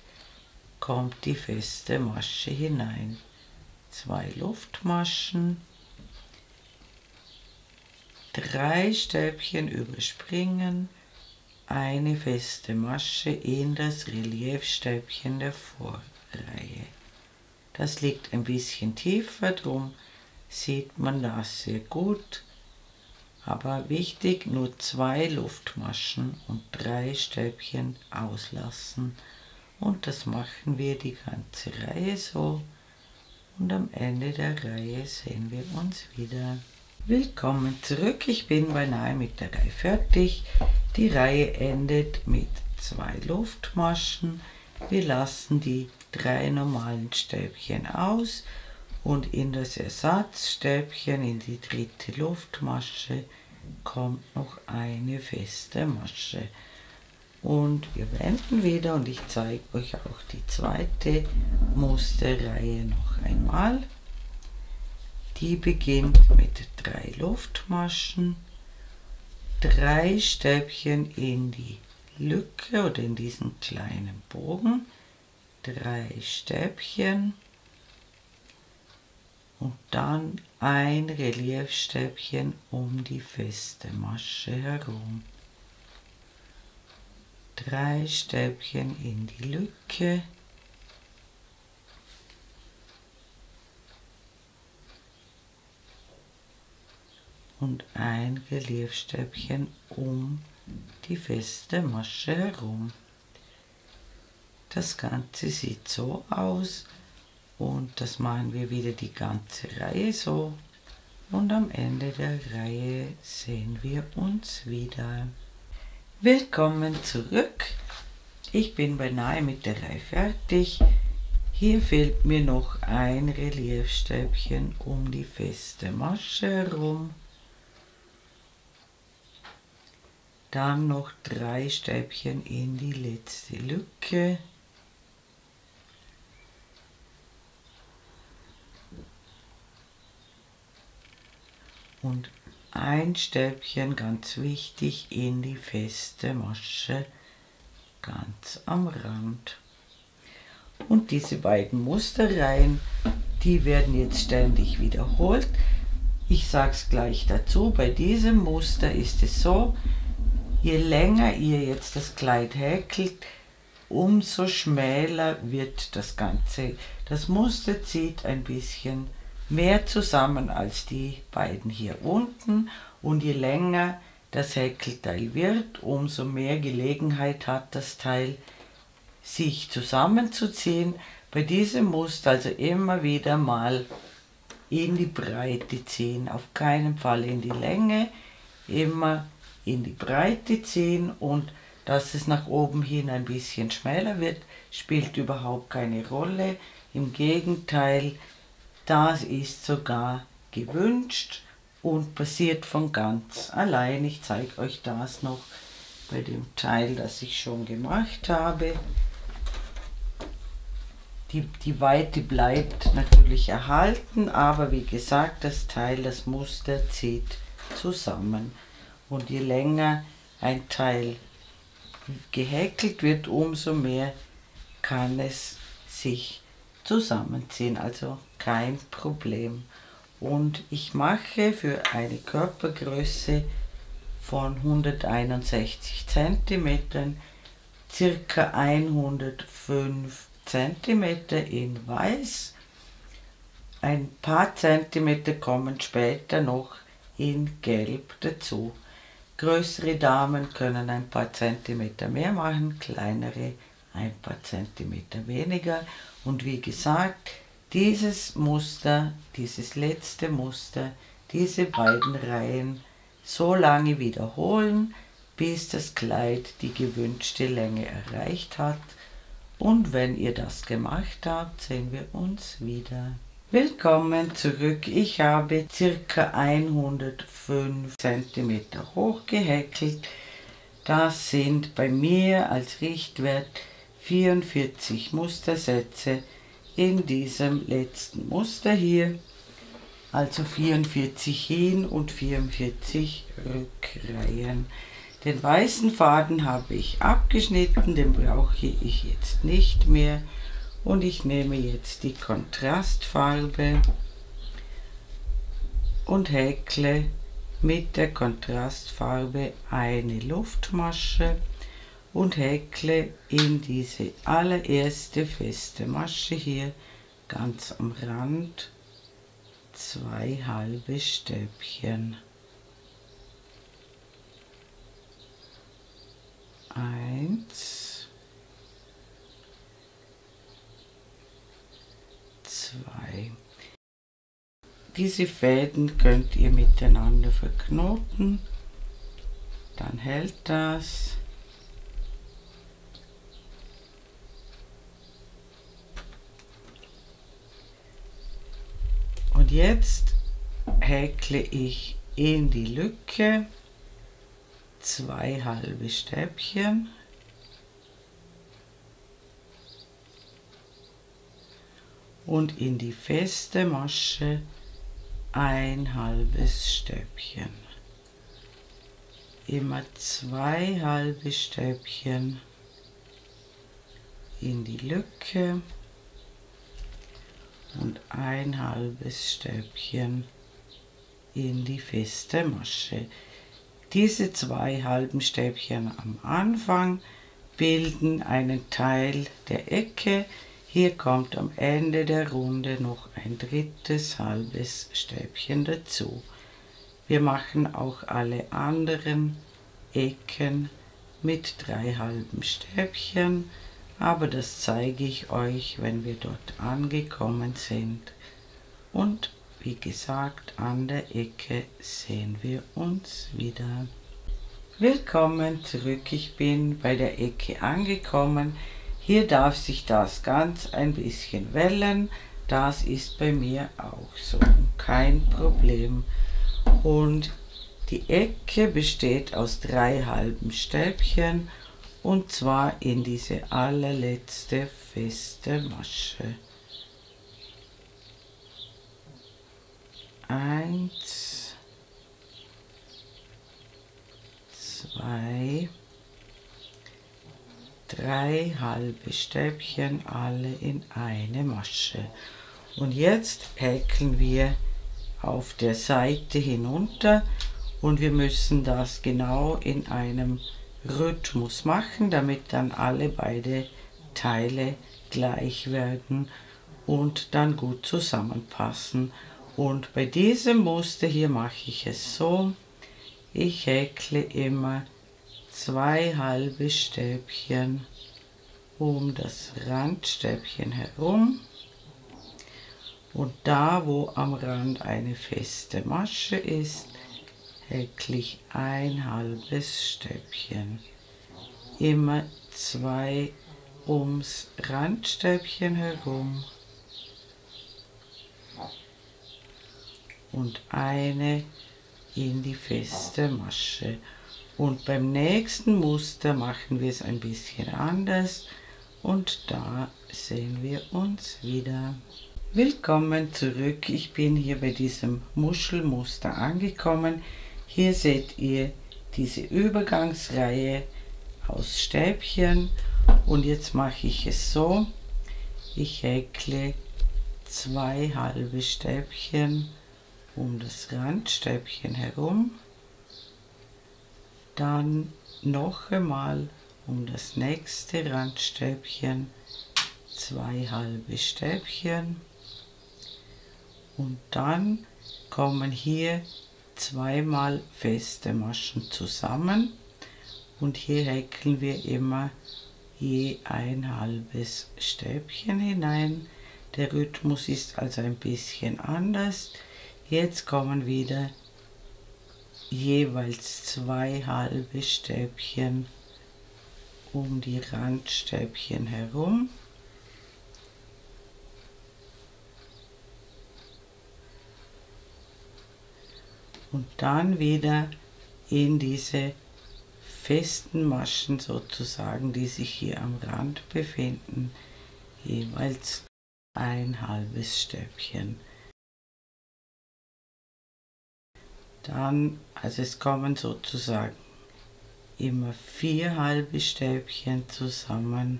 kommt die feste Masche hinein. 2 Luftmaschen, 3 Stäbchen überspringen, eine feste Masche in das Reliefstäbchen der Vorreihe. Das liegt ein bisschen tiefer, drum sieht man das sehr gut. Aber wichtig, nur 2 Luftmaschen und 3 Stäbchen auslassen. Und das machen wir die ganze Reihe so. Und am Ende der Reihe sehen wir uns wieder. Willkommen zurück, ich bin beinahe mit der Reihe fertig. Die Reihe endet mit 2 Luftmaschen. Wir lassen die 3 normalen Stäbchen aus und in das Ersatzstäbchen, in die 3. Luftmasche, kommt noch eine feste Masche. Und wir wenden wieder und ich zeige euch auch die zweite Musterreihe noch einmal. Die beginnt mit 3 Luftmaschen, 3 Stäbchen in die Lücke oder in diesen kleinen Bogen, 3 Stäbchen und dann ein Reliefstäbchen um die feste Masche herum. 3 Stäbchen in die Lücke und ein Reliefstäbchen um die feste Masche herum. Das Ganze sieht so aus und das machen wir wieder die ganze Reihe so und am Ende der Reihe sehen wir uns wieder. Willkommen zurück. Ich bin beinahe mit der Reihe fertig. Hier fehlt mir noch ein Reliefstäbchen um die feste Masche herum. Dann noch 3 Stäbchen in die letzte Lücke. Und ein Stäbchen, ganz wichtig, in die feste Masche, ganz am Rand. Und diese beiden Musterreihen, die werden jetzt ständig wiederholt. Ich sage es gleich dazu, bei diesem Muster ist es so, je länger ihr jetzt das Kleid häkelt, umso schmäler wird das Ganze. Das Muster zieht ein bisschen mehr zusammen als die beiden hier unten, und je länger das Häkelteil wird, umso mehr Gelegenheit hat das Teil, sich zusammenzuziehen. Bei diesem Muster also immer wieder mal in die Breite ziehen, auf keinen Fall in die Länge, immer in die Breite ziehen, und dass es nach oben hin ein bisschen schmäler wird, spielt überhaupt keine Rolle. Im Gegenteil, das ist sogar gewünscht und passiert von ganz allein. Ich zeige euch das noch bei dem Teil, das ich schon gemacht habe. Die Weite bleibt natürlich erhalten, aber wie gesagt, das Teil, das Muster zieht zusammen. Und je länger ein Teil gehäkelt wird, umso mehr kann es sich zusammenziehen, also kein Problem. Und ich mache für eine Körpergröße von 161 cm circa 105 cm in Weiß. Ein paar Zentimeter kommen später noch in Gelb dazu. Größere Damen können ein paar Zentimeter mehr machen, kleinere ein paar Zentimeter weniger. Und wie gesagt, dieses Muster, dieses letzte Muster, diese beiden Reihen so lange wiederholen, bis das Kleid die gewünschte Länge erreicht hat. Und wenn ihr das gemacht habt, sehen wir uns wieder. Willkommen zurück. Ich habe ca. 105 cm hoch gehäkelt. Das sind bei mir als Richtwert 44 Mustersätze in diesem letzten Muster hier. Also 44 Hin- und 44 Rückreihen. Den weißen Faden habe ich abgeschnitten, den brauche ich jetzt nicht mehr. Und ich nehme jetzt die Kontrastfarbe und häkle mit der Kontrastfarbe eine Luftmasche und häkle in diese allererste feste Masche hier ganz am Rand 2 halbe Stäbchen. 1, 2. Diese Fäden könnt ihr miteinander verknoten, dann hält das. Und jetzt häkle ich in die Lücke 2 halbe Stäbchen und in die feste Masche 1 halbes Stäbchen. Immer 2 halbe Stäbchen in die Lücke und 1 halbes Stäbchen in die feste Masche. Diese 2 halben Stäbchen am Anfang bilden einen Teil der Ecke. Hier kommt am Ende der Runde noch ein drittes halbes Stäbchen dazu. Wir machen auch alle anderen Ecken mit 3 halben Stäbchen, aber das zeige ich euch, wenn wir dort angekommen sind. Und wie gesagt, an der Ecke sehen wir uns wieder. Willkommen zurück, ich bin bei der Ecke angekommen. Hier darf sich das ganz ein bisschen wellen. Das ist bei mir auch so, kein Problem. Und die Ecke besteht aus 3 halben Stäbchen und zwar in diese allerletzte feste Masche. 1, 2, 3 halbe Stäbchen, alle in eine Masche. Und jetzt häkeln wir auf der Seite hinunter und wir müssen das genau in einem Rhythmus machen, damit dann alle beide Teile gleich werden und dann gut zusammenpassen. Und bei diesem Muster hier mache ich es so: Ich häkle immer 2 halbe Stäbchen um das Randstäbchen herum und da, wo am Rand eine feste Masche ist, häkle ich 1 halbes Stäbchen. Immer 2 ums Randstäbchen herum und eine in die feste Masche. Und beim nächsten Muster machen wir es ein bisschen anders und da sehen wir uns wieder. Willkommen zurück, ich bin hier bei diesem Muschelmuster angekommen. Hier seht ihr diese Übergangsreihe aus Stäbchen und jetzt mache ich es so: Ich häkle 2 halbe Stäbchen um das Randstäbchen herum, dann noch einmal um das nächste Randstäbchen 2 halbe Stäbchen und dann kommen hier zweimal feste Maschen zusammen und hier häkeln wir immer je 1 halbes Stäbchen hinein. Der Rhythmus ist also ein bisschen anders. Jetzt kommen wieder jeweils 2 halbe Stäbchen um die Randstäbchen herum. Und dann wieder in diese festen Maschen sozusagen, die sich hier am Rand befinden, jeweils 1 halbes Stäbchen. Dann, also es kommen sozusagen immer 4 halbe Stäbchen zusammen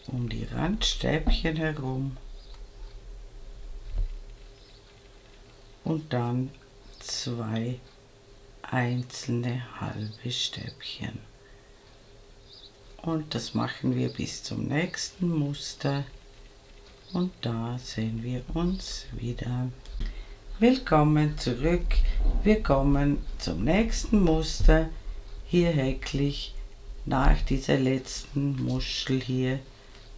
um die Randstäbchen herum und dann 2 einzelne halbe Stäbchen. Und das machen wir bis zum nächsten Muster und da sehen wir uns wieder. Willkommen zurück, wir kommen zum nächsten Muster. Hier häkle ich nach dieser letzten Muschel hier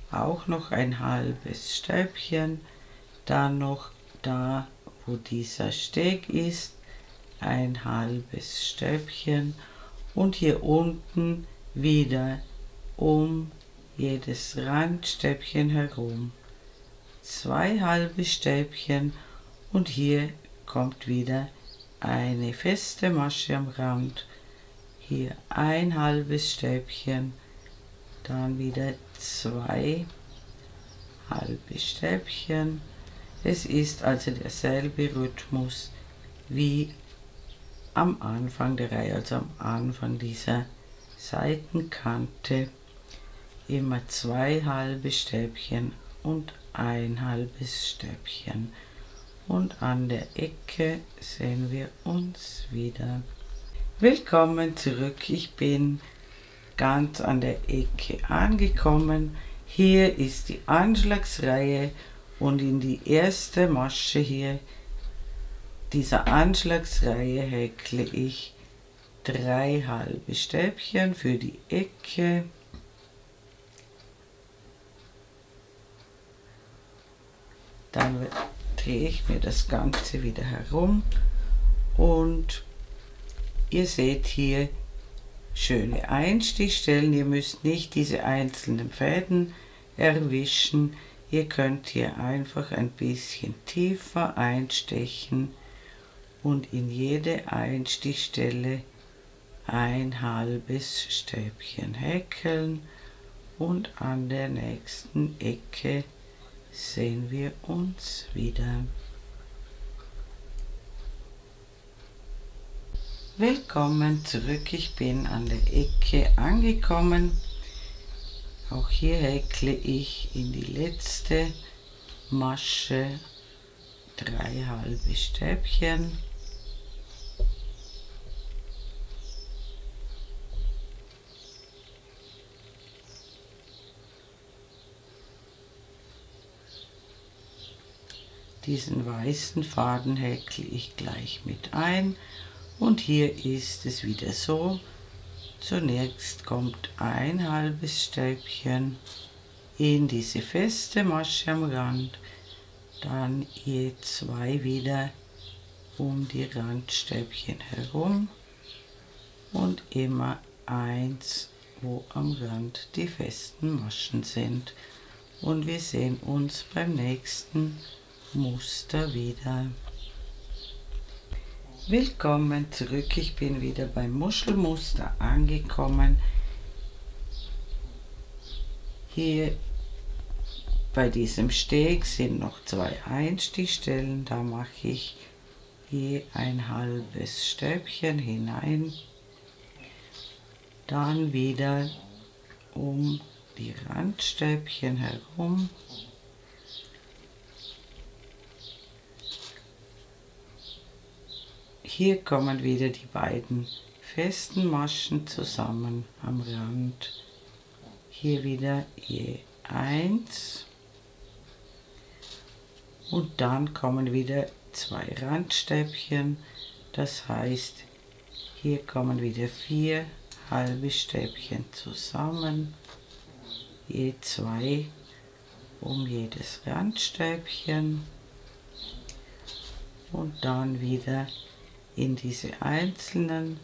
auch noch ein halbes Stäbchen, dann noch da, wo dieser Steg ist, ein halbes Stäbchen und hier unten wieder um jedes Randstäbchen herum 2 halbe Stäbchen und hier kommt wieder eine feste Masche am Rand, hier 1 halbes Stäbchen, dann wieder 2 halbe Stäbchen. Es ist also derselbe Rhythmus wie am Anfang der Reihe, also am Anfang dieser Seitenkante, immer 2 halbe Stäbchen und 1 halbes Stäbchen. Und an der Ecke sehen wir uns wieder. Willkommen zurück, ich bin ganz an der Ecke angekommen. Hier ist die Anschlagsreihe und in die erste Masche hier dieser Anschlagsreihe häkle ich 3 halbe Stäbchen für die Ecke. Dann drehe ich mir das Ganze wieder herum und ihr seht hier schöne Einstichstellen. Ihr müsst nicht diese einzelnen Fäden erwischen. Ihr könnt hier einfach ein bisschen tiefer einstechen und in jede Einstichstelle ein halbes Stäbchen häkeln, und an der nächsten Ecke sehen wir uns wieder. Willkommen zurück, ich bin an der Ecke angekommen. Auch hier häkle ich in die letzte Masche 3 halbe Stäbchen. Diesen weißen Faden häkle ich gleich mit ein, und hier ist es wieder so: zunächst kommt ein halbes Stäbchen in diese feste Masche am Rand, dann je 2 wieder um die Randstäbchen herum und immer eins, wo am Rand die festen Maschen sind. Und wir sehen uns beim nächsten Muster wieder. Willkommen zurück, ich bin wieder beim Muschelmuster angekommen. Hier bei diesem Steg sind noch 2 Einstichstellen, da mache ich je ein halbes Stäbchen hinein, dann wieder um die Randstäbchen herum Hier kommen wieder die beiden festen Maschen zusammen am Rand. Hier wieder je 1 und dann kommen wieder 2 Randstäbchen, das heißt, hier kommen wieder 4 halbe Stäbchen zusammen, je 2 um jedes Randstäbchen und dann wieder in diese einzelnen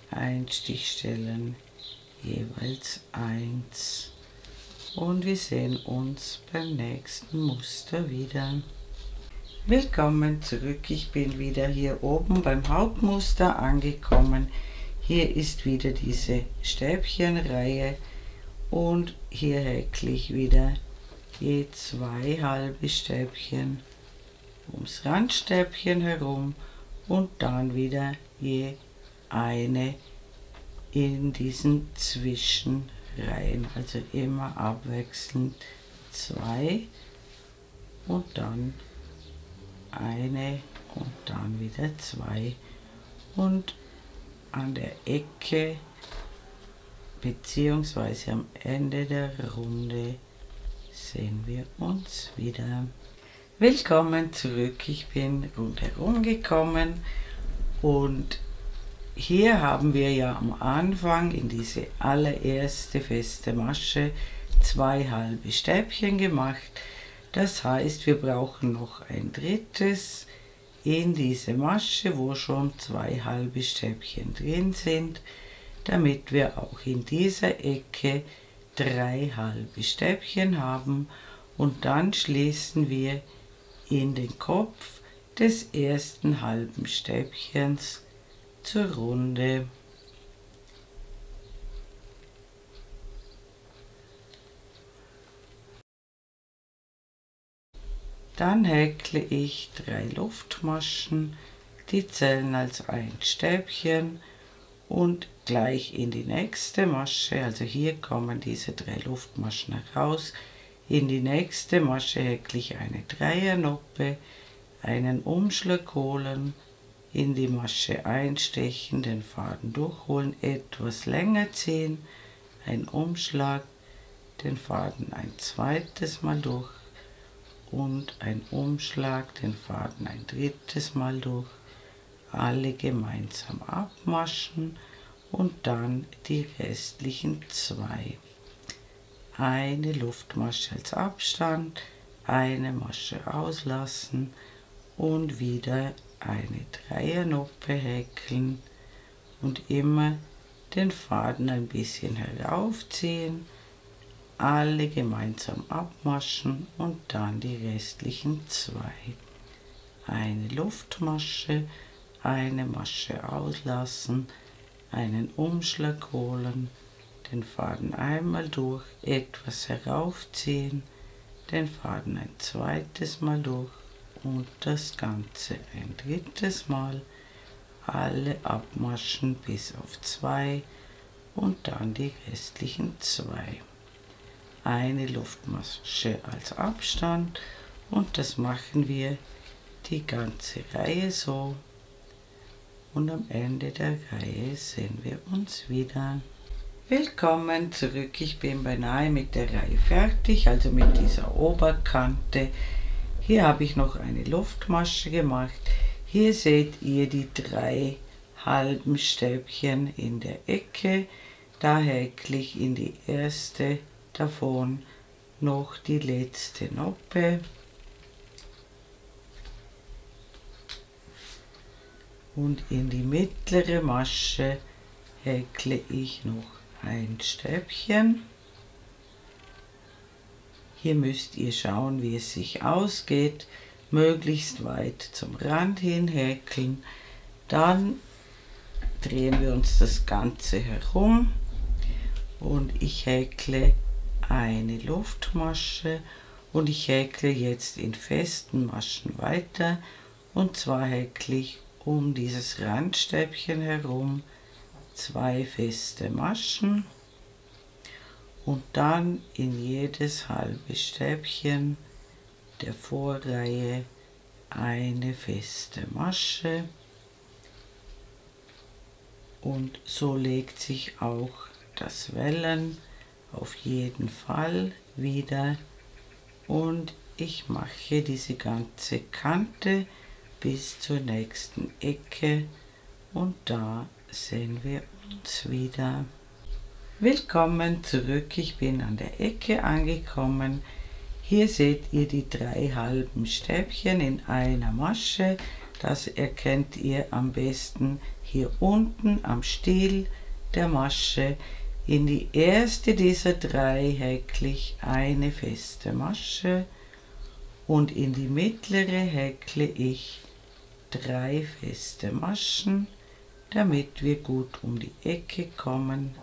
Einstichstellen jeweils 1. Und wir sehen uns beim nächsten Muster wieder. Willkommen zurück, ich bin wieder hier oben beim Hauptmuster angekommen. Hier ist wieder diese Stäbchenreihe und hier häkle ich wieder je 2 halbe Stäbchen ums Randstäbchen herum und dann wieder je eine in diesen Zwischenreihen, also immer abwechselnd 2 und dann eine und dann wieder 2 und an der Ecke beziehungsweise am Ende der Runde sehen wir uns wieder. Willkommen zurück, ich bin rundherum gekommen und hier haben wir ja am Anfang in diese allererste feste Masche 2 halbe Stäbchen gemacht. Das heißt, wir brauchen noch ein drittes in diese Masche, wo schon 2 halbe Stäbchen drin sind, damit wir auch in dieser Ecke 3 halbe Stäbchen haben, und dann schließen wir in den Kopf des ersten halben Stäbchens zur Runde. Dann häkle ich 3 Luftmaschen, die zählen als ein Stäbchen, und gleich in die nächste Masche, also hier kommen diese 3 Luftmaschen heraus, in die nächste Masche häkle ich eine Dreiernoppe, einen Umschlag holen, in die Masche einstechen, den Faden durchholen, etwas länger ziehen, ein Umschlag, den Faden ein zweites Mal durch und ein Umschlag, den Faden ein drittes Mal durch, alle gemeinsam abmaschen und dann die restlichen 2. Eine Luftmasche als Abstand, eine Masche auslassen und wieder eine Dreiernoppe häkeln und immer den Faden ein bisschen heraufziehen, alle gemeinsam abmaschen und dann die restlichen 2. Eine Luftmasche, eine Masche auslassen, einen Umschlag holen, den Faden einmal durch, etwas heraufziehen, den Faden ein zweites Mal durch und das Ganze ein drittes Mal, alle abmaschen bis auf 2 und dann die restlichen 2. Eine Luftmasche als Abstand und das machen wir die ganze Reihe so und am Ende der Reihe sehen wir uns wieder. Willkommen zurück, ich bin beinahe mit der Reihe fertig, also mit dieser Oberkante. Hier habe ich noch eine Luftmasche gemacht. Hier seht ihr die 3 halben Stäbchen in der Ecke. Da häkle ich in die erste davon noch die letzte Noppe. Und in die mittlere Masche häkle ich noch ein Stäbchen. Hier müsst ihr schauen, wie es sich ausgeht. Möglichst weit zum Rand hin häkeln. Dann drehen wir uns das Ganze herum und ich häkle eine Luftmasche und ich häkle jetzt in festen Maschen weiter. Und zwar häkle ich um dieses Randstäbchen herum 2 feste Maschen und dann in jedes halbe Stäbchen der Vorreihe eine feste Masche und so legt sich auch das Wellen auf jeden Fall wieder und ich mache diese ganze Kante bis zur nächsten Ecke und da sehen wir uns wieder. Willkommen zurück, ich bin an der Ecke angekommen. Hier seht ihr die 3 halben Stäbchen in einer Masche. Das erkennt ihr am besten hier unten am Stiel der Masche. In die erste dieser 3 häkle ich eine feste Masche und in die mittlere häkle ich 3 feste Maschen, damit wir gut um die Ecke kommen,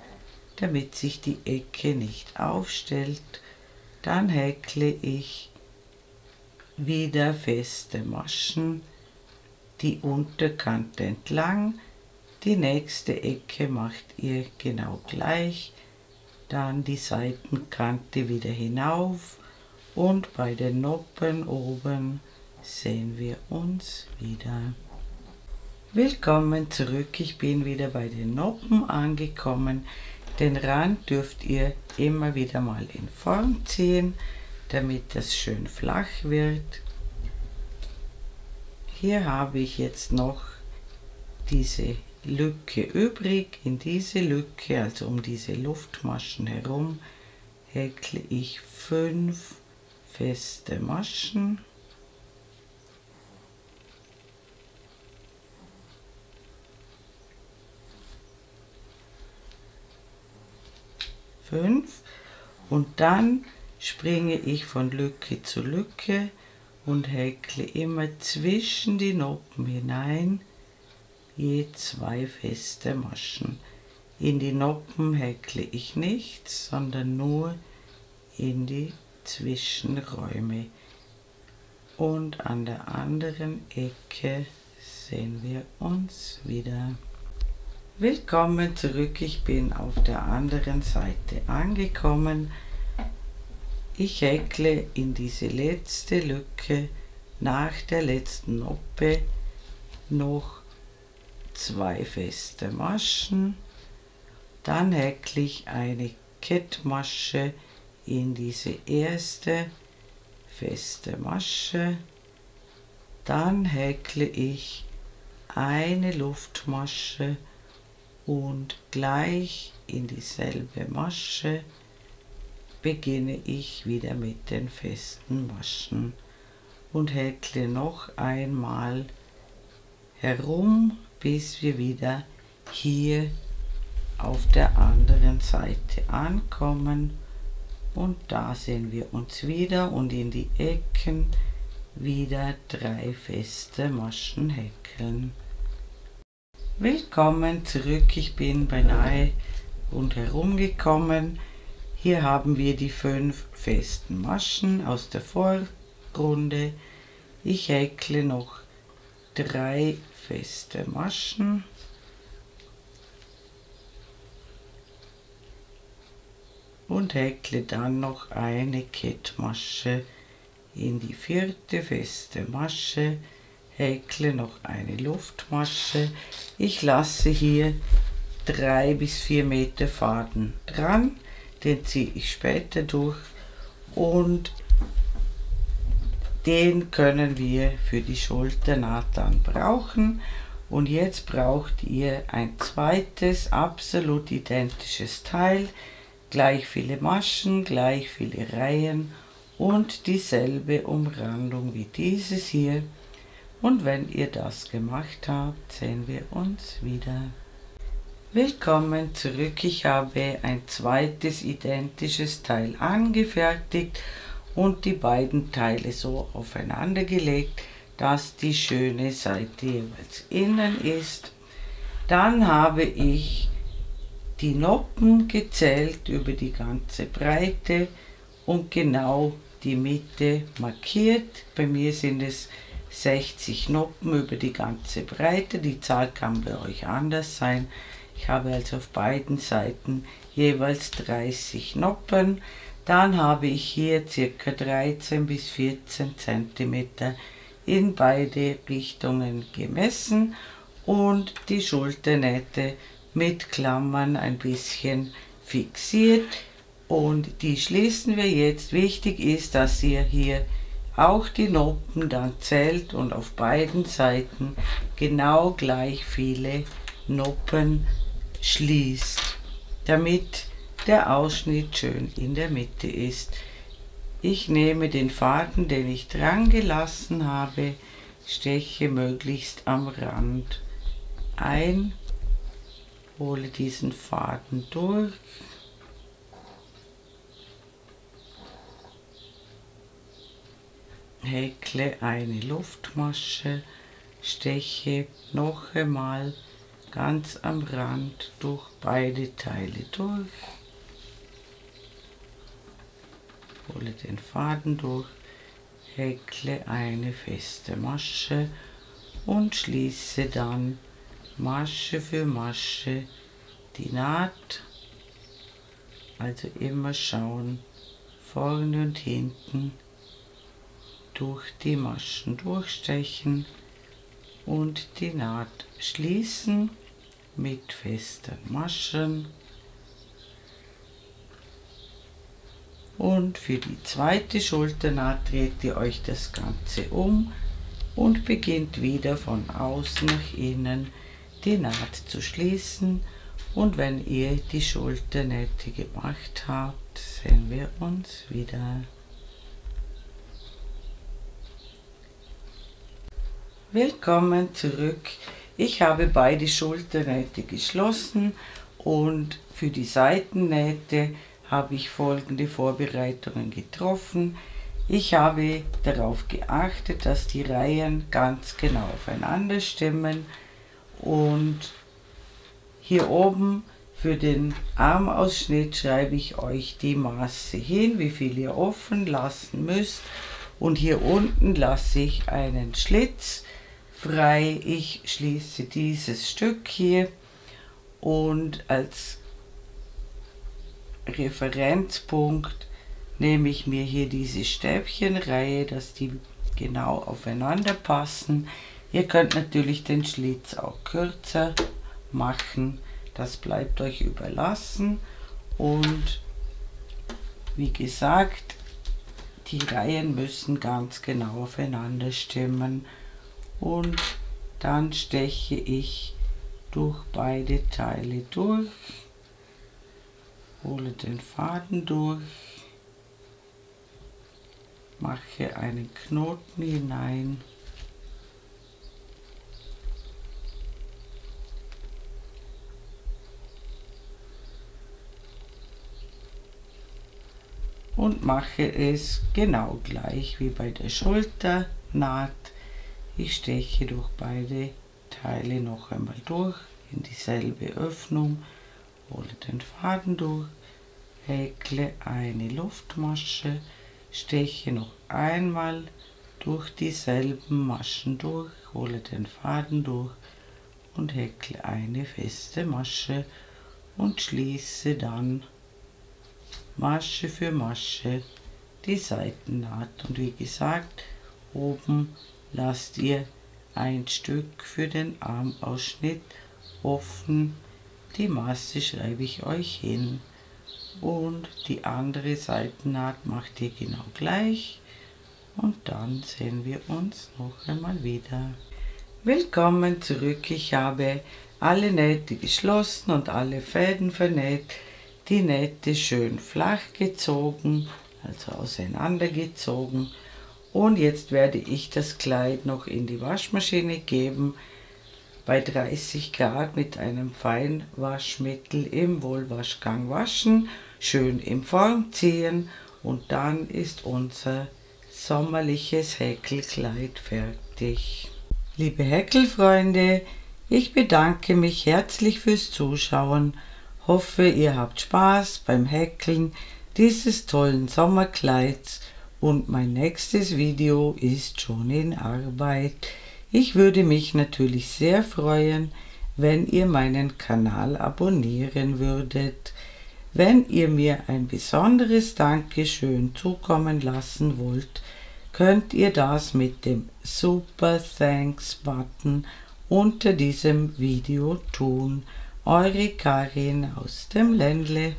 damit sich die Ecke nicht aufstellt. Dann häkle ich wieder feste Maschen, die Unterkante entlang. Die nächste Ecke macht ihr genau gleich, dann die Seitenkante wieder hinauf und bei den Noppen oben sehen wir uns wieder. Willkommen zurück, ich bin wieder bei den Noppen angekommen. Den Rand dürft ihr immer wieder mal in Form ziehen, damit das schön flach wird. Hier habe ich jetzt noch diese Lücke übrig. In diese Lücke, also um diese Luftmaschen herum, häkle ich 5 feste Maschen. Und dann springe ich von Lücke zu Lücke und häkle immer zwischen die Noppen hinein je 2 feste Maschen. In die Noppen häkle ich nichts, sondern nur in die Zwischenräume. Und an der anderen Ecke sehen wir uns wieder. Willkommen zurück, ich bin auf der anderen Seite angekommen. Ich häkle in diese letzte Lücke nach der letzten Noppe noch 2 feste Maschen. Dann häkle ich eine Kettmasche in diese erste feste Masche. Dann häkle ich eine Luftmasche und gleich in dieselbe Masche beginne ich wieder mit den festen Maschen und häkle noch einmal herum, bis wir wieder hier auf der anderen Seite ankommen. Und da sehen wir uns wieder und in die Ecken wieder 3 feste Maschen häkeln. Willkommen zurück, ich bin beinahe rundherum gekommen. Hier haben wir die 5 festen Maschen aus der Vorrunde. Ich häkle noch 3 feste Maschen. Und häkle dann noch eine Kettmasche in die 4. feste Masche, häkle noch eine Luftmasche. Ich lasse hier 3 bis 4 Meter Faden dran, den ziehe ich später durch und den können wir für die Schulternaht dann brauchen. Und jetzt braucht ihr ein zweites absolut identisches Teil, gleich viele Maschen, gleich viele Reihen und dieselbe Umrandung wie dieses hier. Und wenn ihr das gemacht habt, sehen wir uns wieder. Willkommen zurück. Ich habe ein zweites identisches Teil angefertigt und die beiden Teile so aufeinander gelegt, dass die schöne Seite jeweils innen ist. Dann habe ich die Noppen gezählt über die ganze Breite und genau die Mitte markiert. Bei mir sind es 60 Noppen über die ganze Breite. Die Zahl kann bei euch anders sein. Ich habe also auf beiden Seiten jeweils 30 Noppen. Dann habe ich hier ca. 13 bis 14 cm in beide Richtungen gemessen und die Schulternähte mit Klammern ein bisschen fixiert und die schließen wir jetzt. Wichtig ist, dass ihr hier auch die Noppen dann zählt und auf beiden Seiten genau gleich viele Noppen schließt, damit der Ausschnitt schön in der Mitte ist. Ich nehme den Faden, den ich dran gelassen habe, steche möglichst am Rand ein, hole diesen Faden durch, häkle eine Luftmasche, steche noch einmal ganz am Rand durch beide Teile durch, hole den Faden durch, häkle eine feste Masche und schließe dann Masche für Masche die Naht, also immer schauen, vorne und hinten durch die Maschen durchstechen und die Naht schließen mit festen Maschen. Und für die zweite Schulternaht dreht ihr euch das Ganze um und beginnt wieder von außen nach innen die Naht zu schließen. Und wenn ihr die Schulternähte gemacht habt, sehen wir uns wieder. Willkommen zurück. Ich habe beide Schulternähte geschlossen und für die Seitennähte habe ich folgende Vorbereitungen getroffen. Ich habe darauf geachtet, dass die Reihen ganz genau aufeinander stimmen und hier oben für den Armausschnitt schreibe ich euch die Maße hin, wie viel ihr offen lassen müsst, und hier unten lasse ich einen Schlitz frei. Ich schließe dieses Stück hier und als Referenzpunkt nehme ich mir hier diese Stäbchenreihe, dass die genau aufeinander passen. Ihr könnt natürlich den Schlitz auch kürzer machen, das bleibt euch überlassen. Und wie gesagt, die Reihen müssen ganz genau aufeinander stimmen und dann steche ich durch beide Teile durch, hole den Faden durch, mache einen Knoten hinein und mache es genau gleich wie bei der Schulternaht. Ich steche durch beide Teile noch einmal durch in dieselbe Öffnung, hole den Faden durch, häkle eine Luftmasche, steche noch einmal durch dieselben Maschen durch, hole den Faden durch und häkle eine feste Masche und schließe dann Masche für Masche die Seitennaht. Und wie gesagt, oben lasst ihr ein Stück für den Armausschnitt offen. Die Maße schreibe ich euch hin. Und die andere Seitennaht macht ihr genau gleich. Und dann sehen wir uns noch einmal wieder. Willkommen zurück. Ich habe alle Nähte geschlossen und alle Fäden vernäht. Die Nähte schön flach gezogen, also auseinandergezogen. Und jetzt werde ich das Kleid noch in die Waschmaschine geben, bei 30 Grad mit einem Feinwaschmittel im Wohlwaschgang waschen, schön in Form ziehen und dann ist unser sommerliches Häkelkleid fertig. Liebe Häkelfreunde, ich bedanke mich herzlich fürs Zuschauen, hoffe ihr habt Spaß beim Häkeln dieses tollen Sommerkleids und mein nächstes Video ist schon in Arbeit. Ich würde mich natürlich sehr freuen, wenn ihr meinen Kanal abonnieren würdet. Wenn ihr mir ein besonderes Dankeschön zukommen lassen wollt, könnt ihr das mit dem Super Thanks Button unter diesem Video tun. Eure Karin aus dem Ländle.